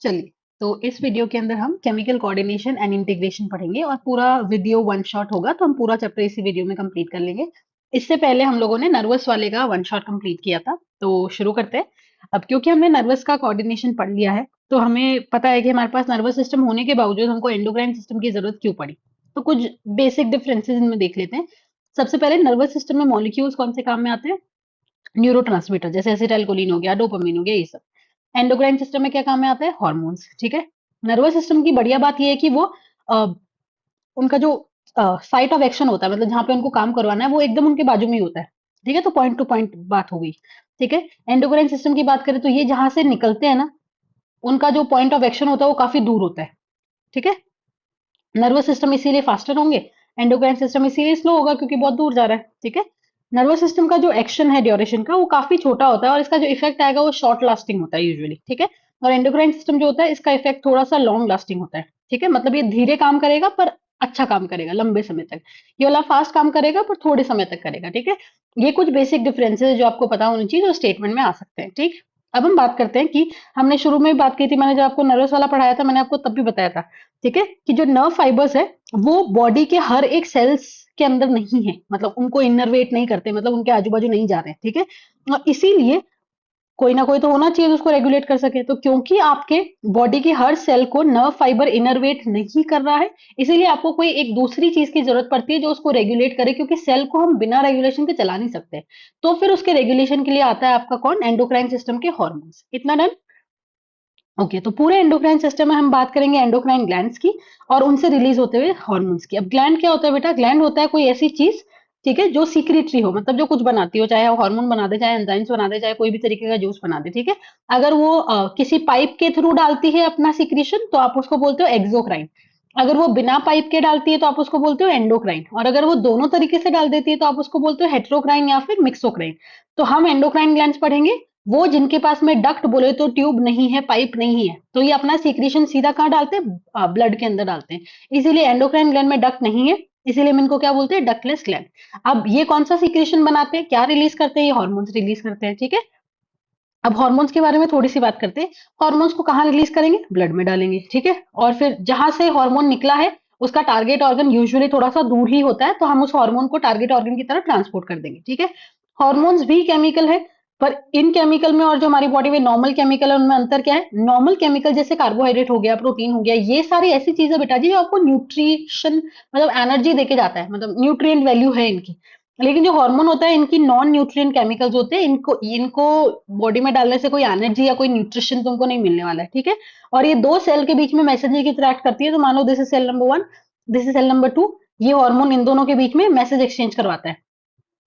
चलिए, तो इस वीडियो के अंदर हम केमिकल कोऑर्डिनेशन एंड इंटीग्रेशन पढ़ेंगे और पूरा वीडियो वन शॉट होगा, तो हम पूरा चैप्टर इसी वीडियो में कंप्लीट कर लेंगे। इससे पहले हम लोगों ने नर्वस वाले का वन शॉट कंप्लीट किया था, तो शुरू करते हैं। अब क्योंकि हमने नर्वस का कोऑर्डिनेशन पढ़ लिया है, तो हमें पता है कि हमारे पास नर्वस सिस्टम होने के बावजूद हमको एंडोक्राइन सिस्टम की जरूरत क्यों पड़ी। तो कुछ बेसिक डिफरेंसेस इनमें देख लेते हैं। सबसे पहले नर्वस सिस्टम में मॉलिक्यूल्स कौन से काम में आते हैं? न्यूरोट्रांसमीटर जैसे एसिटाइलकोलिन हो गया, डोपामिन हो गया, ये सब। एंडोक्राइन सिस्टम में क्या काम में आता है? हॉर्मोन्स। ठीक है। नर्वस सिस्टम की बढ़िया बात ये है कि वो अ, उनका जो साइट ऑफ एक्शन होता है, मतलब जहां पे उनको काम करवाना है, वो एकदम उनके बाजू में ही होता है। ठीक है, तो पॉइंट टू पॉइंट बात हो गई। ठीक है। एंडोक्राइन सिस्टम की बात करें तो ये जहां से निकलते हैं ना, उनका जो पॉइंट ऑफ एक्शन होता है वो काफी दूर होता है। ठीक है। नर्वस सिस्टम इसीलिए फास्टर होंगे, एंडोक्राइन सिस्टम इसीलिए स्लो होगा क्योंकि बहुत दूर जा रहा है। ठीक है। नर्वस सिस्टम का जो एक्शन है ड्यूरेशन का, वो काफी छोटा होता है और इसका जो इफेक्ट आएगा वो शॉर्ट लास्टिंग होता है यूजुअली। ठीक है। और एंडोक्राइन सिस्टम जो होता है, इसका इफेक्ट थोड़ा सा लॉन्ग लास्टिंग होता है। ठीक है, मतलब ये धीरे काम करेगा पर अच्छा काम करेगा लंबे समय तक। ये वाला फास्ट काम करेगा पर थोड़े समय तक करेगा। ठीक है। ये कुछ बेसिक डिफरेंसेस जो आपको पता होनी चाहिए, जो स्टेटमेंट में आ सकते हैं। ठीक। अब हम बात करते हैं कि हमने शुरू में भी बात की थी, मैंने जब आपको नर्वस वाला पढ़ाया था, मैंने आपको तब भी बताया था। ठीक है, कि जो नर्व फाइबर्स है, वो बॉडी के हर एक सेल्स के अंदर नहीं है, मतलब उनको इनर्वेट नहीं करते, मतलब उनके आजू बाजू नहीं जा रहे हैं। ठीक है। और इसीलिए कोई ना कोई तो होना चाहिए जो उसको रेगुलेट कर सके। तो क्योंकि आपके बॉडी की हर सेल को नर्व फाइबर इनर्वेट नहीं कर रहा है, इसीलिए आपको कोई एक दूसरी चीज की जरूरत पड़ती है जो उसको रेगुलेट करे, क्योंकि सेल को हम बिना रेगुलेशन के चला नहीं सकते। तो फिर उसके रेगुलेशन के लिए आता है आपका कौन? एंडोक्राइन सिस्टम के हॉर्मोन्स। इतना डन? ओके, तो पूरे एंडोक्राइन सिस्टम में हम बात करेंगे एंडोक्राइन ग्लैंड्स की और उनसे रिलीज होते हुए हार्मोन्स की। अब ग्लैंड क्या होता है बेटा? ग्लैंड होता है कोई ऐसी चीज, ठीक है, जो सीक्रेटरी हो, मतलब जो कुछ बनाती हो, चाहे हार्मोन बना दे, चाहे एंजाइम्स बना दे, चाहे कोई भी तरीके का जूस बना दे। ठीक है। अगर वो किसी पाइप के थ्रू डालती है अपना सीक्रेशन, तो आप उसको बोलते हो एक्सोक्राइन। अगर वो बिना पाइप के डालती है तो आप उसको बोलते हो एंडोक्राइन, और अगर वो दोनों तरीके से डाल देती है तो आप उसको बोलते हो हेटेरोक्राइन या फिर मिक्सोक्राइन। तो हम एंडोक्राइन ग्लैंड्स पढ़ेंगे, वो जिनके पास में डक्ट बोले तो ट्यूब नहीं है, पाइप नहीं है, तो ये अपना सीक्रेशन सीधा कहाँ डालते हैं? ब्लड के अंदर डालते हैं। इसीलिए एंडोक्राइन ग्लैंड में डक्ट नहीं है, इसीलिए हम इनको क्या बोलते हैं? Ductless gland. अब ये कौन सा सीक्रेशन बनाते हैं, क्या रिलीज करते हैं? ये हॉर्मोन्स रिलीज करते हैं। ठीक है। अब हॉर्मोन्स के बारे में थोड़ी सी बात करते हैं। हॉर्मोन्स को कहाँ रिलीज करेंगे? ब्लड में डालेंगे। ठीक है। और फिर जहां से हार्मोन निकला है, उसका टारगेट ऑर्गन यूजुअली थोड़ा सा दूर ही होता है, तो हम उस हार्मोन को टारगेट ऑर्गन की तरफ ट्रांसपोर्ट कर देंगे। ठीक है। हॉर्मोन्स भी केमिकल है, पर इन केमिकल में और जो हमारी बॉडी में नॉर्मल केमिकल है, उनमें अंतर क्या है? नॉर्मल केमिकल जैसे कार्बोहाइड्रेट हो गया, प्रोटीन हो गया, ये सारी ऐसी चीजें बेटा जी जो आपको न्यूट्रिशन, मतलब एनर्जी देके जाता है, मतलब न्यूट्रिएंट वैल्यू है इनकी। लेकिन जो हार्मोन होता है, इनकी नॉन न्यूट्रिएंट केमिकल्स होते हैं, इनको इनको बॉडी में डालने से कोई एनर्जी या कोई न्यूट्रिशन तुमको नहीं मिलने वाला है। ठीक है। और ये दो सेल के बीच में मैसेज की इंटरेक्ट करती है, तो मान लो this is cell number one, this is cell number two. ये हार्मोन इन दोनों के बीच में मैसेज एक्सचेंज करवाता है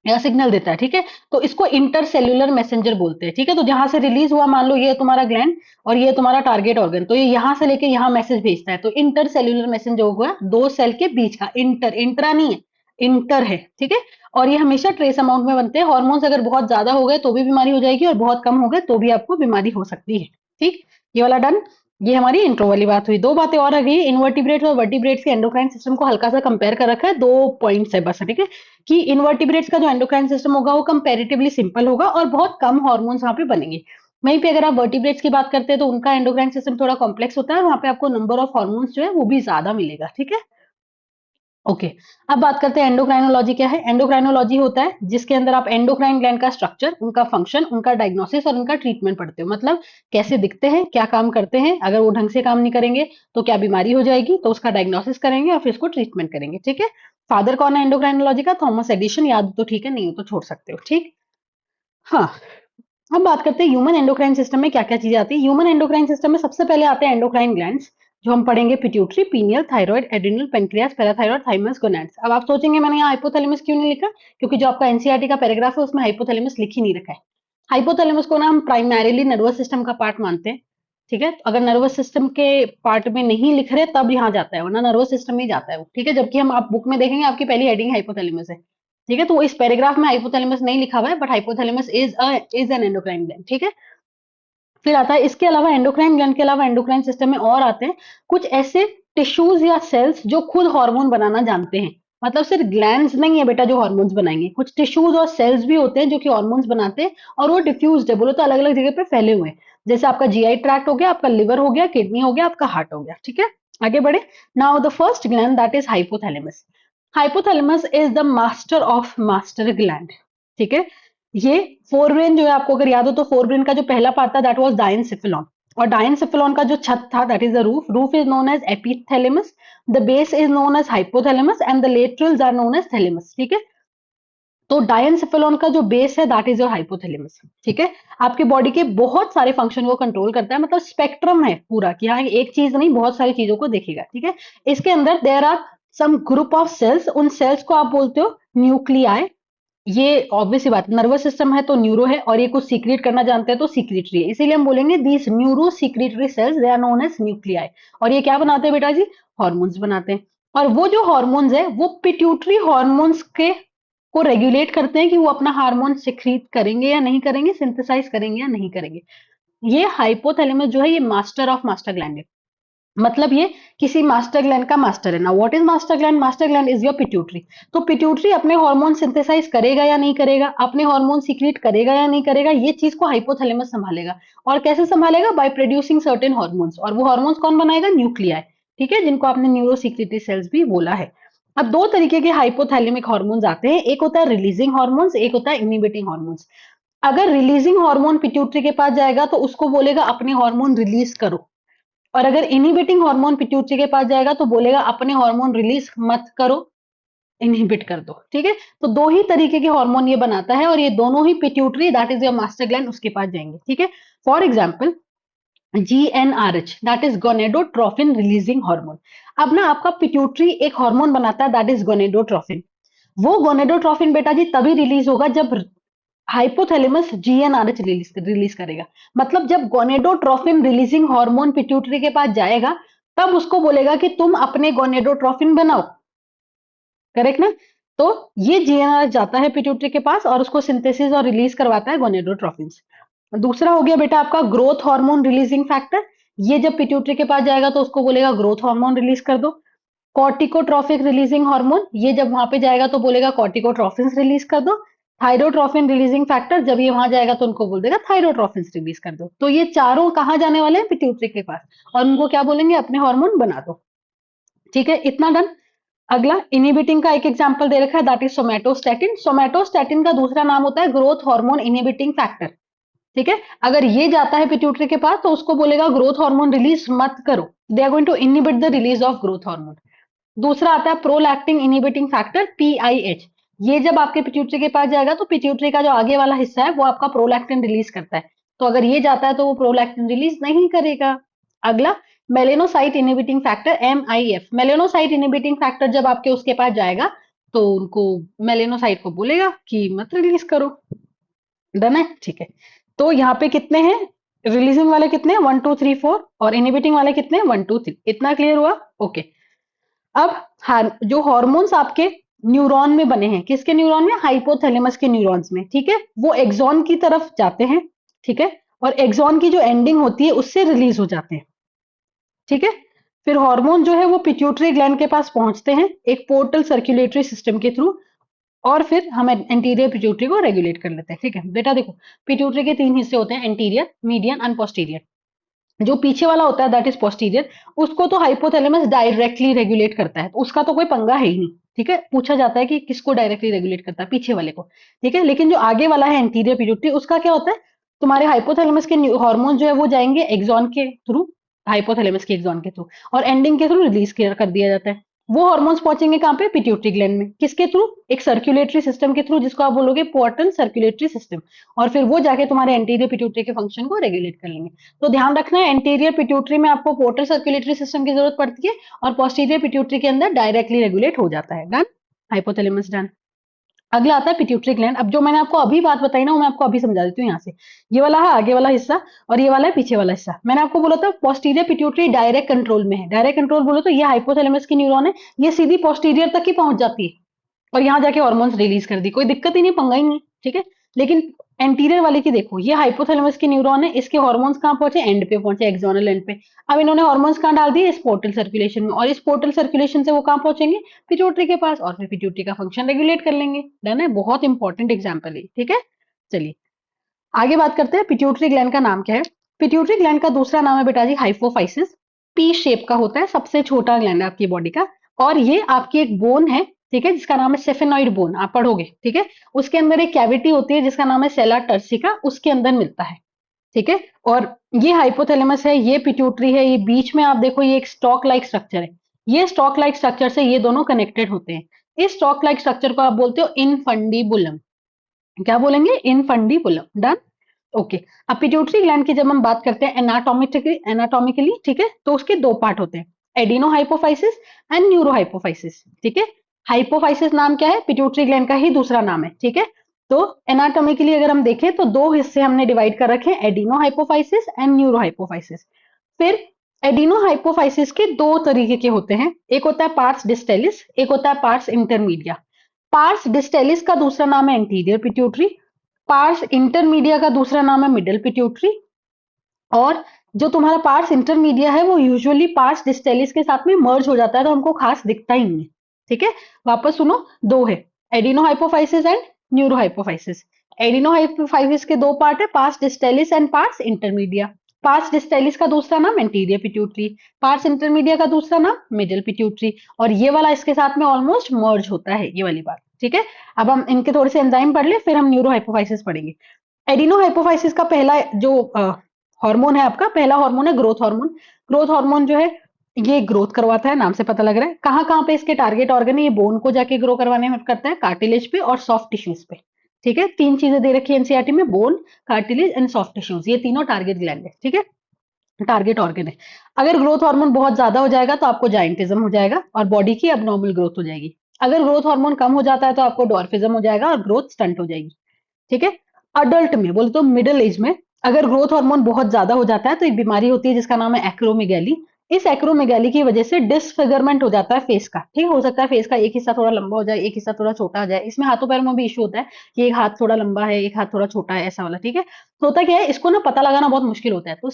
या सिग्नल देता है। ठीक है। तो इसको इंटरसेल्यूलर मैसेंजर बोलते हैं। ठीक है। तो जहां से रिलीज हुआ, मान लो ये तुम्हारा ग्लैंड और ये तुम्हारा टारगेट ऑर्गन, तो ये यहां से लेके यहाँ मैसेज भेजता है, तो इंटरसेल्यूलर मैसेंजर होगा दो सेल के बीच का। इंटर, इंट्रा नहीं है, इंटर है। ठीक है। और ये हमेशा ट्रेस अमाउंट में बनते हैं। हॉर्मोन्स अगर बहुत ज्यादा हो गए तो भी बीमारी हो जाएगी, और बहुत कम हो गए तो भी आपको बीमारी हो सकती है। ठीक। ये वाला डन। ये हमारी इंट्रो वाली बात हुई। दो बातें और आ गई, इनवर्टिब्रेट्स और वर्टिब्रेट्स के एंडोक्राइन सिस्टम को हल्का सा कंपेयर कर रखा है, दो पॉइंट्स है बस। ठीक है। कि इनवर्टिब्रेट्स का जो एंडोक्राइन सिस्टम होगा वो कंपैरेटिवली सिंपल होगा और बहुत कम हार्मोन्स वहां पे बनेंगे। वहीं पे अगर आप वर्टिब्रेट्स की बात करते हैं तो उनका एंडोक्राइन सिस्टम थोड़ा कॉम्प्लेक्स होता है, और वहां पे आपको नंबर ऑफ हार्मोन्स जो है वो भी ज्यादा मिलेगा। ठीक है। ओके। अब बात करते हैं एंडोक्राइनोलॉजी क्या है। एंडोक्राइनोलॉजी होता है जिसके अंदर आप एंडोक्राइन ग्लैंड का स्ट्रक्चर, उनका फंक्शन, उनका डायग्नोसिस और उनका ट्रीटमेंट पढ़ते हो, मतलब कैसे दिखते हैं, क्या काम करते हैं, अगर वो ढंग से काम नहीं करेंगे तो क्या बीमारी हो जाएगी, तो उसका डायग्नोसिस करेंगे और फिर उसको ट्रीटमेंट करेंगे। ठीक है। फादर कौन है एंडोक्राइनोलॉजी का? Thomas Edison. याद हो तो ठीक है, नहीं हो तो छोड़ सकते हो। ठीक। हाँ। अब बात करते हैं ह्यूमन एंडोक्राइन सिस्टम में क्या क्या चीजें आती है। ह्यूमन एंडोक्राइन सिस्टम में सबसे पहले आते हैं एंडोक्राइन ग्लैंड्स, जो हम पढ़ेंगे pituitary, pineal, thyroid, adrenal, pancreas, parathyroid, thymus, gonads. अब आप सोचेंगे मैंने यहाँ हाइपोथैलेमस क्यों नहीं लिखा? क्योंकि जो आपका एनसीईआरटी का पैराग्राफ है उसमें हाइपोथैलेमस लिख ही नहीं रखा है। हाइपोथैलेमस को ना हम प्राइमरीली नर्वस सिस्टम का पार्ट मानते हैं। ठीक है। तो अगर नर्वस सिस्टम के पार्ट में नहीं लिख रहे तब यहाँ जाता है, वरना नर्वस सिस्टम में ही जाता है वो। ठीक है। जबकि हम आप बुक में देखेंगे, आपकी पहली हेडिंग हाइपोथैलेमस है। ठीक है। तो इस पैराग्राफ में हाइपोथैलेमस नहीं लिखा हुआ है, but hypothalamus is an endocrine gland. ठीक है। फिर आता है, इसके अलावा एंडोक्राइन ग्लैंड के अलावा एंडोक्राइन सिस्टम में और आते हैं कुछ ऐसे टिश्यूज या सेल्स जो खुद हार्मोन बनाना जानते हैं। मतलब सिर्फ ग्लैंड्स नहीं है बेटा जो हार्मोन्स बनाएंगे, कुछ टिश्यूज और सेल्स भी होते हैं जो कि हार्मोन्स बनाते हैं, और वो डिफ्यूज्ड है, बोलो तो अलग अलग जगह पे फैले हुए हैं। जैसे आपका जीआई ट्रैक्ट हो गया, आपका लिवर हो गया, किडनी हो गया, आपका हार्ट हो गया। ठीक है, आगे बढ़े। Now the first gland that is hypothalamus. Hypothalamus is the master of master gland. ठीक है, ये फोरब्रेन जो है, आपको अगर याद हो तो फोरब्रेन का जो पहला पार्ट था दैट वाज डायनसिफिलॉन, और डायनसिफिलॉन का जो छत था that is the roof. Roof is known as epithalamus, the base is known as hypothalamus and the laterals are known as thalamus. ठीक है, तो डायनसिफिलॉन का जो बेस है दैट इज योर हाइपोथैलेमस। ठीक है, आपकी बॉडी के बहुत सारे फंक्शन वो कंट्रोल करता है, मतलब स्पेक्ट्रम है पूरा कि हाँ एक चीज नहीं बहुत सारी चीजों को देखेगा। ठीक है, इसके अंदर there are some group of cells, उन सेल्स को आप बोलते हो न्यूक्लियाई। ये ऑब्वियस सी बात है, नर्वस सिस्टम है तो न्यूरो है, और ये कुछ सीक्रेट करना जानते हैं तो सीक्रेटरी है, इसीलिए हम बोलेंगे these neuro secretory cells they are known as nuclei. और ये क्या बनाते हैं बेटा जी? हॉर्मोन्स बनाते हैं। और वो जो हॉर्मोन्स है वो पिट्यूटरी हॉर्मोन्स के को रेगुलेट करते हैं कि वो अपना हार्मोन सिक्रीट करेंगे या नहीं करेंगे, सिंथेसाइज करेंगे या नहीं करेंगे। ये हाइपोथैलेमस जो है ये मास्टर ऑफ मास्टर ग्लैंड है, मतलब ये किसी मास्टर ग्लैंड का मास्टर है ना। What is master gland? Master gland is your pituitary. तो पिट्यूटरी अपने हार्मोन सिंथेसाइज करेगा या नहीं करेगा, अपने हार्मोन सीक्रेट करेगा या नहीं करेगा, ये चीज को हाइपोथैलेमस संभालेगा। और कैसे संभालेगा? By producing certain hormones. और वो हार्मोन्स कौन बनाएगा? न्यूक्लियाई। ठीक है, जिनको आपने न्यूरो सीक्रेटरी सेल्स भी बोला है। अब दो तरीके के हाइपोथैलेमिक हार्मोन्स आते हैं, एक होता है रिलीजिंग हार्मोन्स, एक होता है इनहिबिटिंग हार्मोन्स। अगर रिलीजिंग हार्मोन पिट्यूटरी के पास जाएगा तो उसको बोलेगा अपने हार्मोन रिलीज करो, और अगर इनहिबिटिंग हार्मोन पिट्यूटरी के पास जाएगा तो बोलेगा अपने हार्मोन रिलीज मत करो, इनहिबिट कर दो। ठीक है, तो दो ही तरीके के हार्मोन ये बनाता है, और ये दोनों ही pituitary that is your master gland उसके पास जाएंगे। ठीक है, for example GnRH that is gonadotrophin releasing hormone. अब ना आपका पिट्यूटरी एक हार्मोन बनाता है दैट इज गोनेडोट्रोफिन। वो गोनेडोट्रोफिन बेटा जी तभी रिलीज होगा जब हाइपोथैलेमस GnRH रिलीज रिलीज करेगा। मतलब जब गोनेडोट्रोफिन रिलीजिंग हार्मोन पिट्यूटरी के पास जाएगा तब उसको बोलेगा कि तुम अपने गोनेडोट्रोफिन बनाओ। करेक्ट ना? तो ये GnRH जाता है पिट्यूटरी के पास और उसको सिंथेसिस और रिलीज करवाता है गोनेडोट्रोफिन्स। दूसरा हो गया बेटा आपका ग्रोथ हार्मोन रिलीजिंग फैक्टर। ये जब पिट्यूटरी के पास जाएगा तो उसको बोलेगा ग्रोथ हार्मोन रिलीज कर दो। कॉर्टिकोट्रोफिक रिलीजिंग हार्मोन, ये जब वहां पे जाएगा तो बोलेगा कॉर्टिकोट्रोफिन रिलीज कर दो। थायरोट्रोफिन रिलीजिंग फैक्टर, जब ये वहां जाएगा तो उनको बोल देगा थायरोट्रोफिन रिलीज कर दो। तो ये चारों कहाँ जाने वाले हैं? पिट्यूटरी के पास, और उनको क्या बोलेंगे? अपने हार्मोन बना दो। ठीक है, इतना डन। अगला इनहिबिटिंग का एक एग्जांपल दे रखा है दैट इज सोमैटोस्टैटिन। सोमैटोस्टैटिन का दूसरा नाम होता है ग्रोथ हार्मोन इनहिबिटिंग फैक्टर। ठीक है, अगर ये जाता है पिट्यूटरी के पास तो उसको बोलेगा ग्रोथ हार्मोन रिलीज मत करो, they are going to inhibit the release of growth hormone. दूसरा आता है प्रोलैक्टिन इनहिबिटिंग फैक्टर PIH। ये जब आपके पिट्यूटरी के पास जाएगा तो पिट्यूटरी का जो आगे वाला हिस्सा है वो आपका प्रोलैक्टिन रिलीज करता है। तो अगर ये जाता है तो वो प्रोलैक्टिन रिलीज नहीं करेगा। अगला melanocyte inhibiting factor MIF। Melanocyte inhibiting factor जब आपके उसके पास जाएगा तो उनको मेलेनोसाइट को बोलेगा कि मत रिलीज करो। डन है? ठीक है, तो यहाँ पे कितने हैं रिलीजिंग वाले? कितने हैं? 1 2 3 4। और इनहिबिटिंग वाले कितने हैं? 1 2 3। इतना क्लियर हुआ? ओके। अब जो हॉर्मोन्स आपके न्यूरॉन में बने हैं, किसके न्यूरॉन में? हाइपोथैलेमस के न्यूरॉन्स में। ठीक है, वो एक्सॉन की तरफ जाते हैं। ठीक है, और एक्सॉन की जो एंडिंग होती है उससे रिलीज हो जाते हैं। ठीक है, फिर हार्मोन जो है वो पिट्यूटरी ग्लैंड के पास पहुंचते हैं एक पोर्टल सर्कुलेटरी सिस्टम के थ्रू, और फिर हम एंटीरियर पिट्यूटरी को रेगुलेट कर लेते हैं। ठीक है बेटा, देखो पिट्यूटरी के तीन हिस्से होते हैं, एंटीरियर, मीडियन एंड पोस्टीरियर। जो पीछे वाला होता है दैट इज पोस्टीरियर, उसको तो हाइपोथैलेमस डायरेक्टली रेगुलेट करता है, तो उसका तो कोई पंगा है ही नहीं। ठीक है, पूछा जाता है कि किसको डायरेक्टली रेगुलेट करता है? पीछे वाले को। ठीक है, लेकिन जो आगे वाला है एंटीरियर पिट्यूटरी, उसका क्या होता है? तुम्हारे हाइपोथैलेमस के हार्मोन जो है वो जाएंगे एक्सॉन के थ्रू, हाइपोथैलेमस के एक्सॉन के थ्रू, और एंडिंग के थ्रू रिलीज कर दिया जाता है। वो हार्मोन्स पहुंचेंगे कहाँ पे? पिट्यूटरी ग्लैंड में। किसके थ्रू? एक सर्कुलेटरी सिस्टम के थ्रू, जिसको आप बोलोगे पोर्टल सर्कुलेटरी सिस्टम। और फिर वो जाके तुम्हारे एंटीरियर पिट्यूटरी के फंक्शन को रेगुलेट कर लेंगे। तो ध्यान रखना है एंटीरियर पिट्यूटरी में आपको पोर्टल सर्कुलेटरी सिस्टम की जरूरत पड़ती है, और पोस्टीरियर पिट्यूटरी के अंदर डायरेक्टली रेगुलेट हो जाता है। Done, hypothalamus done. अगला आता है पिट्यूटरी ग्लैंड। अब जो मैंने आपको अभी बात बताई ना वो मैं आपको अभी समझा देती हूँ। यहाँ से ये वाला है आगे वाला हिस्सा, और ये वाला है पीछे वाला हिस्सा। मैंने आपको बोला था पोस्टीरियर पिट्यूटरी डायरेक्ट कंट्रोल में है। डायरेक्ट कंट्रोल बोलो तो ये हाइपोथैलेमस की न्यूरॉन है, ये सीधी पोस्टीरियर तक ही पहुंच जाती है, और यहाँ जाके हार्मोन्स रिलीज कर दी, कोई दिक्कत ही नहीं, पंगा ही नहीं। ठीक है, लेकिन एंटीरियर वाले की देखो, ये हाइपोथैलेमस की न्यूरॉन है, इसके हार्मोन्स कहाँ पहुंचे? एंड पे पहुंचे, एक्सोनल एंड पे। अब इन्होंने हार्मोन्स कहाँ डाल दिए? इस पोर्टल सर्कुलेशन में, और इस पोर्टल सर्कुलेशन से वो कहाँ पहुंचेंगे? पिट्यूटरी के पास, और फिर पिट्यूटरी का फंक्शन रेगुलेट कर लेंगे। डन है, बहुत इंपॉर्टेंट एग्जाम्पल है। ठीक है, चलिए आगे बात करते हैं। पिट्यूटरी ग्लैंड का नाम क्या है? पिट्यूटरी ग्लैंड का दूसरा नाम है बेटा जी हाइपोफाइसिस। पी शेप का होता है, सबसे छोटा ग्लैंड है आपकी बॉडी का, और ये आपकी एक बोन है, ठीक है, जिसका नाम है सेफेनॉइड बोन, आप पढ़ोगे, ठीक है। उसके अंदर एक कैविटी होती है जिसका नाम है सेला टर्सिका, उसके अंदर मिलता है, ठीक है। और ये हाइपोथैलेमस है, ये पिट्यूटरी है, ये बीच में आप देखो ये एक स्टॉक लाइक स्ट्रक्चर है। ये स्टॉक लाइक स्ट्रक्चर से ये दोनों कनेक्टेड होते हैं। इस स्टॉक लाइक स्ट्रक्चर को आप बोलते हो इनफंडीबुलम। क्या बोलेंगे? इनफंडीबुलम। डन। ओके। अब पिट्यूटरी ग्लैंड की जब हम बात करते हैं एनाटॉमिकली, ठीक है, तो उसके दो पार्ट होते हैं, adeno hypophysis and neuro hypophysis, ठीक है। हाइपोफाइसिस नाम क्या है? पिट्यूटरी ग्लैंड का ही दूसरा नाम है, ठीक है। तो एनाटॉमिकली अगर हम देखें तो दो हिस्से हमने डिवाइड कर रखे हैं, adeno hypophysis and neuro hypophysis. फिर एडिनो हाइपोफाइसिस के दो तरीके के होते हैं, एक होता है पार्स डिस्टेलिस, एक होता है पार्स इंटरमीडिया। पार्स डिस्टेलिस का दूसरा नाम है एंटीरियर पिट्यूटरी, पार्स इंटरमीडिया का दूसरा नाम है मिडल पिट्यूटरी। और जो तुम्हारा पार्स इंटरमीडिया है वो यूजुअली पार्स डिस्टेलिस के साथ में मर्ज हो जाता है, तो हमको खास दिखता ही नहीं है, ठीक है। वापस सुनो, दो है, adenohypophysis and neurohypophysis. Adenohypophysis के दो पार्ट है, pars distalis and pars intermedia. Pars distalis का दूसरा नाम एंटीरियर पिट्यूटरी, पार्स इंटरमीडिया का दूसरा नाम मिडिल पिट्यूटरी, और ये वाला इसके साथ में ऑलमोस्ट मर्ज होता है, ये वाली बात, ठीक है। अब हम इनके थोड़े से एंजाइम पढ़ ले, फिर हम न्यूरो हाइपोफाइसिस पढ़ेंगे। एडिनो हाइपोफाइसिस का पहला जो हार्मोन है आपका, पहला हार्मोन है ग्रोथ हार्मोन। ग्रोथ हार्मोन जो है ये ग्रोथ करवाता है, नाम से पता लग रहा है। कहाँ कहाँ पे इसके टारगेट ऑर्गन है? ये बोन को जाके ग्रो करवाने में करता है, कार्टिलेज पे और सॉफ्ट टिश्यूज पे, ठीक है। तीन चीजें दे रखी है एनसीईआरटी में, bone, cartilage and soft tissues, ये तीनों टारगेट ग्लैंड है, ठीक है, टारगेट ऑर्गन है। अगर ग्रोथ हार्मोन बहुत ज्यादा हो जाएगा तो आपको जाइंटिज्म हो जाएगा और बॉडी की अबनॉर्मल ग्रोथ हो जाएगी। अगर ग्रोथ हार्मोन कम हो जाता है तो आपको डॉर्फिज्म हो जाएगा और ग्रोथ स्टंट हो जाएगी, ठीक है। अडल्ट में बोले तो मिडिल एज में अगर ग्रोथ हार्मोन बहुत ज्यादा हो जाता है तो एक बीमारी होती है जिसका नाम है एक्रोमेगैली। इस एक्रोमेगैली की वजह से डिसफिगरमेंट हो जाता है फेस का, ठीक, हो सकता है फेस का एक हिस्सा थोड़ा लंबा हो जाए, एक हिस्सा थोड़ा छोटा हो जाए। इसमें हाथों पैरों में भी इशू होता है कि एक हाथ थोड़ा लंबा है, एक हाथ थोड़ा छोटा है, ऐसा वाला, ठीक है। तो होता क्या है, इसको ना पता लगाना बहुत मुश्किल होता है, तो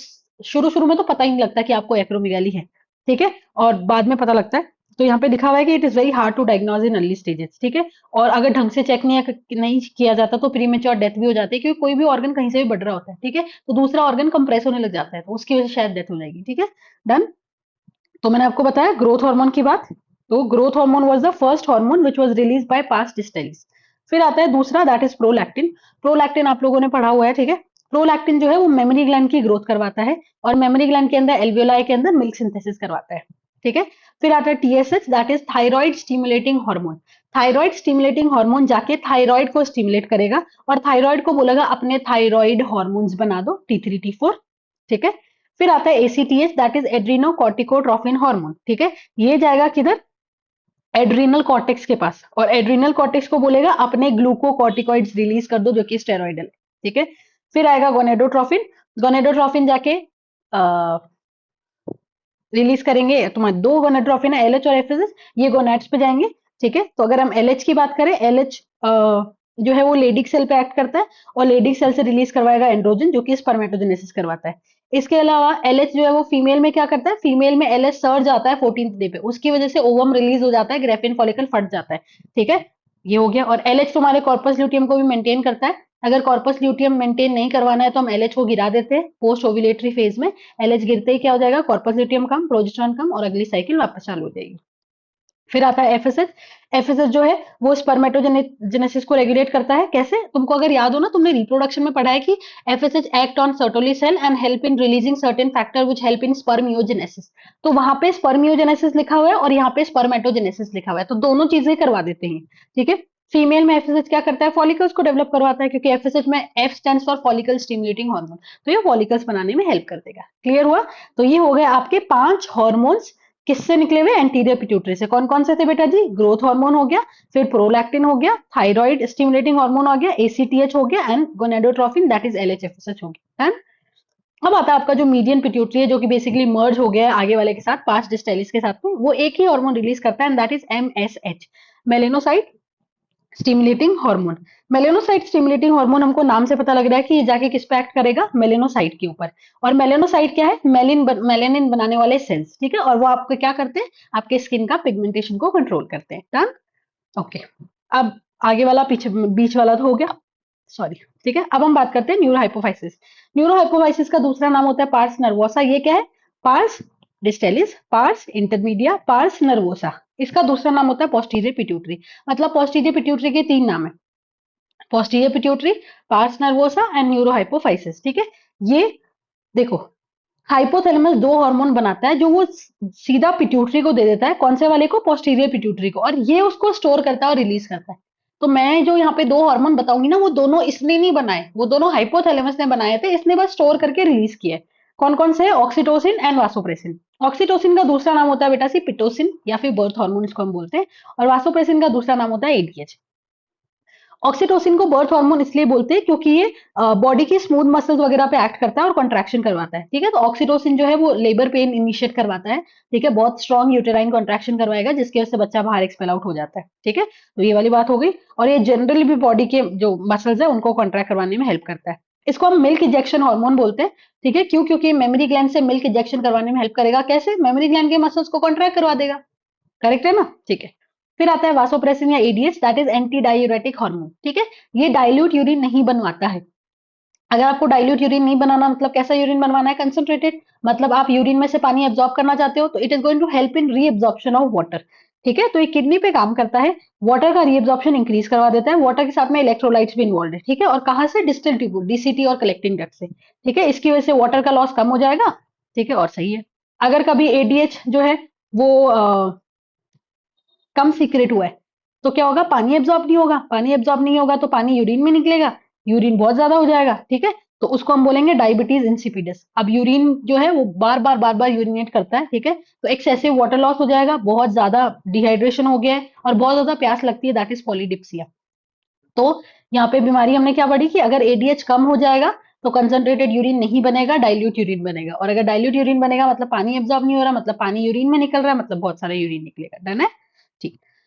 शुरू शुरू में तो पता ही नहीं लगता कि आपको एक्रोमेगैली है, ठीक है, और बाद में पता लगता है। तो यहाँ पे लिखा हुआ है कि it is very hard to diagnose in early stages, ठीक है। और अगर ढंग से चेक नहीं किया जाता तो प्रीमेच्योर डेथ भी हो जाती है, क्योंकि कोई भी ऑर्गन कहीं से भी बढ़ रहा होता है, ठीक है, तो दूसरा ऑर्गन कंप्रेस होने लग जाता है, तो उसकी वजह से शायद डेथ हो जाएगी, ठीक है। डन। तो मैंने आपको बताया ग्रोथ हार्मोन की बात। तो growth hormone was the first hormone which was release by past distalis. फिर आता है दूसरा, दैट इज प्रोलैक्टिन। प्रोलैक्टिन आप लोगों ने पढ़ा हुआ है, ठीक है। प्रोलैक्टिन जो है वो मेमोरी ग्लैंड की ग्रोथ करवाता है, और मेमोरी ग्लैंड के अंदर एल्वियोलाई के अंदर मिल्क सिंथेसिस करवाता है, ठीक है। फिर आता है TSH, that is thyroid stimulating hormone. Thyroid stimulating hormone जाके थायराइड को स्टिमुलेट करेगा और थायराइड को बोलेगा अपने थायराइड हार्मोन्स बना दो, T3 T4, ठीक है। फिर आता है ACTH, that is adrenocorticotrophin hormone, ठीक है। ये जाएगा किधर? एड्रीनल कॉर्टेक्स के पास, और एड्रीनल कॉर्टेक्स को बोलेगा अपने ग्लूकोकॉर्टिकॉइड्स रिलीज कर दो जो कि स्टेरॉइडल है, ठीक है। फिर आएगा गोनेडोट्रोफिन। गोनेडोट्रोफिन जाके रिलीज करेंगे तुम्हारे दो गोनेडोट्रोफिन है, एलएच और एफएसएच, ये गोनेड्स पे जाएंगे, ठीक है। तो अगर हम एलएच की बात करें, एलएच जो है वो लेडिक सेल पे एक्ट करता है और लेडिक सेल से रिलीज करवाएगा एंड्रोजन जो कि स्पर्मेटोजेनेसिस करवाता है। इसके अलावा एलएच जो है वो फीमेल में क्या करता है, फीमेल में एलएच सर्ज आता है 14th डे पे, उसकी वजह से ओवम रिलीज हो जाता है, ग्रेफिन फॉलिकल फट जाता है, ठीक है। ये हो गया। और एलएच तुम्हारे कॉर्पस ल्यूटियम को भी मेंटेन करता है। अगर कॉर्पस ल्यूटियम मेंटेन नहीं करवाना है तो हम एलएच को गिरा देते हैं पोस्ट ओव्यूलेटरी फेज में। एलएच गिरते ही क्या हो जाएगा, कॉर्पस ल्यूटियम कम, प्रोजेस्टेरॉन कम, और अगली साइकिल वापस चालू हो जाएगी। फिर आता है एफएसएच। एफएसएच जो है वो स्पर्मेटोजेनेसिस को रेगुलेट करता है। कैसे? तुमको अगर याद हो ना, तुमने रिप्रोडक्शन में पढ़ा है कि FSH act on Sertoli cell and help in releasing certain factor which help in spermiogenesis. तो वहां पे स्पर्मियोजेनेसिस लिखा हुआ है और यहाँ पे स्पर्मेटोजेनेसिस लिखा हुआ है, तो दोनों चीजें करवा देते हैं, ठीक है। फीमेल में एफएसएच क्या करता है, फॉलिकल्स को डेवलप करवाता है, क्योंकि एफएसएच में F stands for follicle stimulating hormone, तो ये फॉलिकल्स बनाने में हेल्प कर देगा। क्लियर हुआ? तो ये हो गए आपके 5 हार्मोन्स, किससे निकले हुए? एंटीरियर पिट्यूटरी से। कौन कौन से थे बेटा जी? ग्रोथ हार्मोन हो गया, फिर प्रोलैक्टिन हो गया, थायराइड स्टिमुलेटिंग हार्मोन हो गया, एसीटीएच हो गया, एंड गोनेडोट्रोफिन दैट इज एलएचएफएसएच हो गया, है। अब आता है आपका जो मीडियन पिट्यूटरी है, जो कि बेसिकली मर्ज हो गया है आगे वाले के साथ, पास्ट डिस्टेलिस के साथ में, वो एक ही हार्मोन रिलीज करता है and that is MSH, melanocyte stimulating hormone. Melanocyte stimulating hormone हमको नाम से पता लग रहा है कि ये जाके किस पे एक्ट करेगा, मेलेनोसाइट के ऊपर। और मेलेनोसाइट क्या है? मेलेनिन बनाने वाले सेल्स, ठीक है, और वो आपको क्या करते हैं, आपके स्किन का पिगमेंटेशन को कंट्रोल करते हैं। डन। ओके। अब आगे वाला पीछे बीच वाला तो हो गया। सॉरी, ठीक है। अब हम बात करते हैं न्यूरोहाइपोफाइसिस। न्यूरोहाइपोफाइसिस का दूसरा नाम होता है पार्स नर्वोसा। ये क्या है? Pars distalis, pars intermedia, pars nervosa. इसका दूसरा नाम होता है पोस्टीरियर पिट्यूटरी। मतलब पोस्टीरियर पिट्यूटरी के 3 नाम है, posterior pituitary, pars nervosa and neurohypophysis, ठीक है। ये देखो, हाइपोथैलेमस 2 हार्मोन बनाता है जो वो सीधा पिट्यूटरी को दे देता है। कौन से वाले को? पोस्टीरियर पिट्यूटरी को। और ये उसको स्टोर करता है और रिलीज करता है। तो मैं जो यहाँ पे 2 हार्मोन बताऊंगी ना, वो दोनों इसने नहीं बनाए, वो दोनों हाइपोथैलेमस ने बनाए थे, इसने बस स्टोर करके रिलीज किए। कौन कौन से? Oxytocin and vasopressin. ऑक्सीटोसिन का दूसरा नाम होता है बेटा सी पिटोसिन, या फिर बर्थ हार्मोन इसको हम बोलते हैं। और वासोप्रेसिन का दूसरा नाम होता है एडीएच। ऑक्सीटोसिन को बर्थ हार्मोन इसलिए बोलते हैं क्योंकि ये बॉडी की स्मूथ मसल्स वगैरह पे एक्ट करता है और कॉन्ट्रैक्शन करवाता है, ठीक है। तो ऑक्सीटोसिन जो है वो लेबर पेन इनिशिएट करवाता है, ठीक है। बहुत स्ट्रॉन्ग यूटेराइन कॉन्ट्रैक्शन करवाएगा जिसकी वजह से बच्चा बाहर एक्सपेल आउट हो जाता है, ठीक है। तो ये वाली बात हो गई। और ये जनरली भी बॉडी के जो मसल्स है उनको कॉन्ट्रैक्ट करवाने में हेल्प करता है। इसको हम मिल्क इंजेक्शन हार्मोन बोलते हैं, ठीक है। क्यों? क्योंकि मेमोरी ग्लैंड से मिल्क इंजेक्शन करवाने में हेल्प करेगा। कैसे? मेमोरी ग्लैंड के मसल्स को कॉन्ट्रैक्ट करवा देगा। करेक्ट है ना? ठीक है। फिर आता है वासोप्रेसिन या ADH, that is anti diuretic hormone, ठीक है। ये डाइल्यूट यूरिन नहीं बनवाता है। अगर आपको डाइल्यूट यूरिन नहीं बनाना, मतलब कैसा यूरिन बनवाना है? कंसंट्रेटेड। मतलब आप यूरिन में से पानी एब्जॉर्ब करना चाहते हो तो it is going to help in reabsorption of water, ठीक है। तो ये किडनी पे काम करता है, वाटर का रीएब्जॉर्प्शन इंक्रीज करवा देता है। वाटर के साथ में इलेक्ट्रोलाइट्स भी इन्वॉल्व है, ठीक है। और कहाँ से? डिस्टल ट्यूब्यूल, डीसीटी और कलेक्टिंग डक्ट से, ठीक है। इसकी वजह से वाटर का लॉस कम हो जाएगा, ठीक है। और सही है। अगर कभी एडीएच जो है वो कम सीक्रेट हुआ है तो क्या होगा? पानी एब्जॉर्ब नहीं होगा, पानी एब्जॉर्ब नहीं होगा तो पानी यूरिन में निकलेगा, यूरिन बहुत ज्यादा हो जाएगा, ठीक है। तो उसको हम बोलेंगे डायबिटीज इंसिपिडस। अब यूरिन जो है वो बार बार यूरिनेट करता है, ठीक है। तो एक्सेसिव वाटर लॉस हो जाएगा, बहुत ज्यादा डिहाइड्रेशन हो गया है और बहुत ज्यादा प्यास लगती है, दैट इज पॉलीडिप्सिया। तो यहाँ पे बीमारी हमने क्या पढ़ी कि अगर एडीएच कम हो जाएगा तो कंसंट्रेटेड यूरिन नहीं बनेगा, डाइल्यूट यूरिन बनेगा। और अगर डाइल्यूट यूरिन बनेगा मतलब पानी एब्जॉर्ब नहीं हो रहा, मतलब पानी यूरिन में निकल रहा है, मतलब बहुत सारा यूरिन निकलेगा। डन है? ठीक।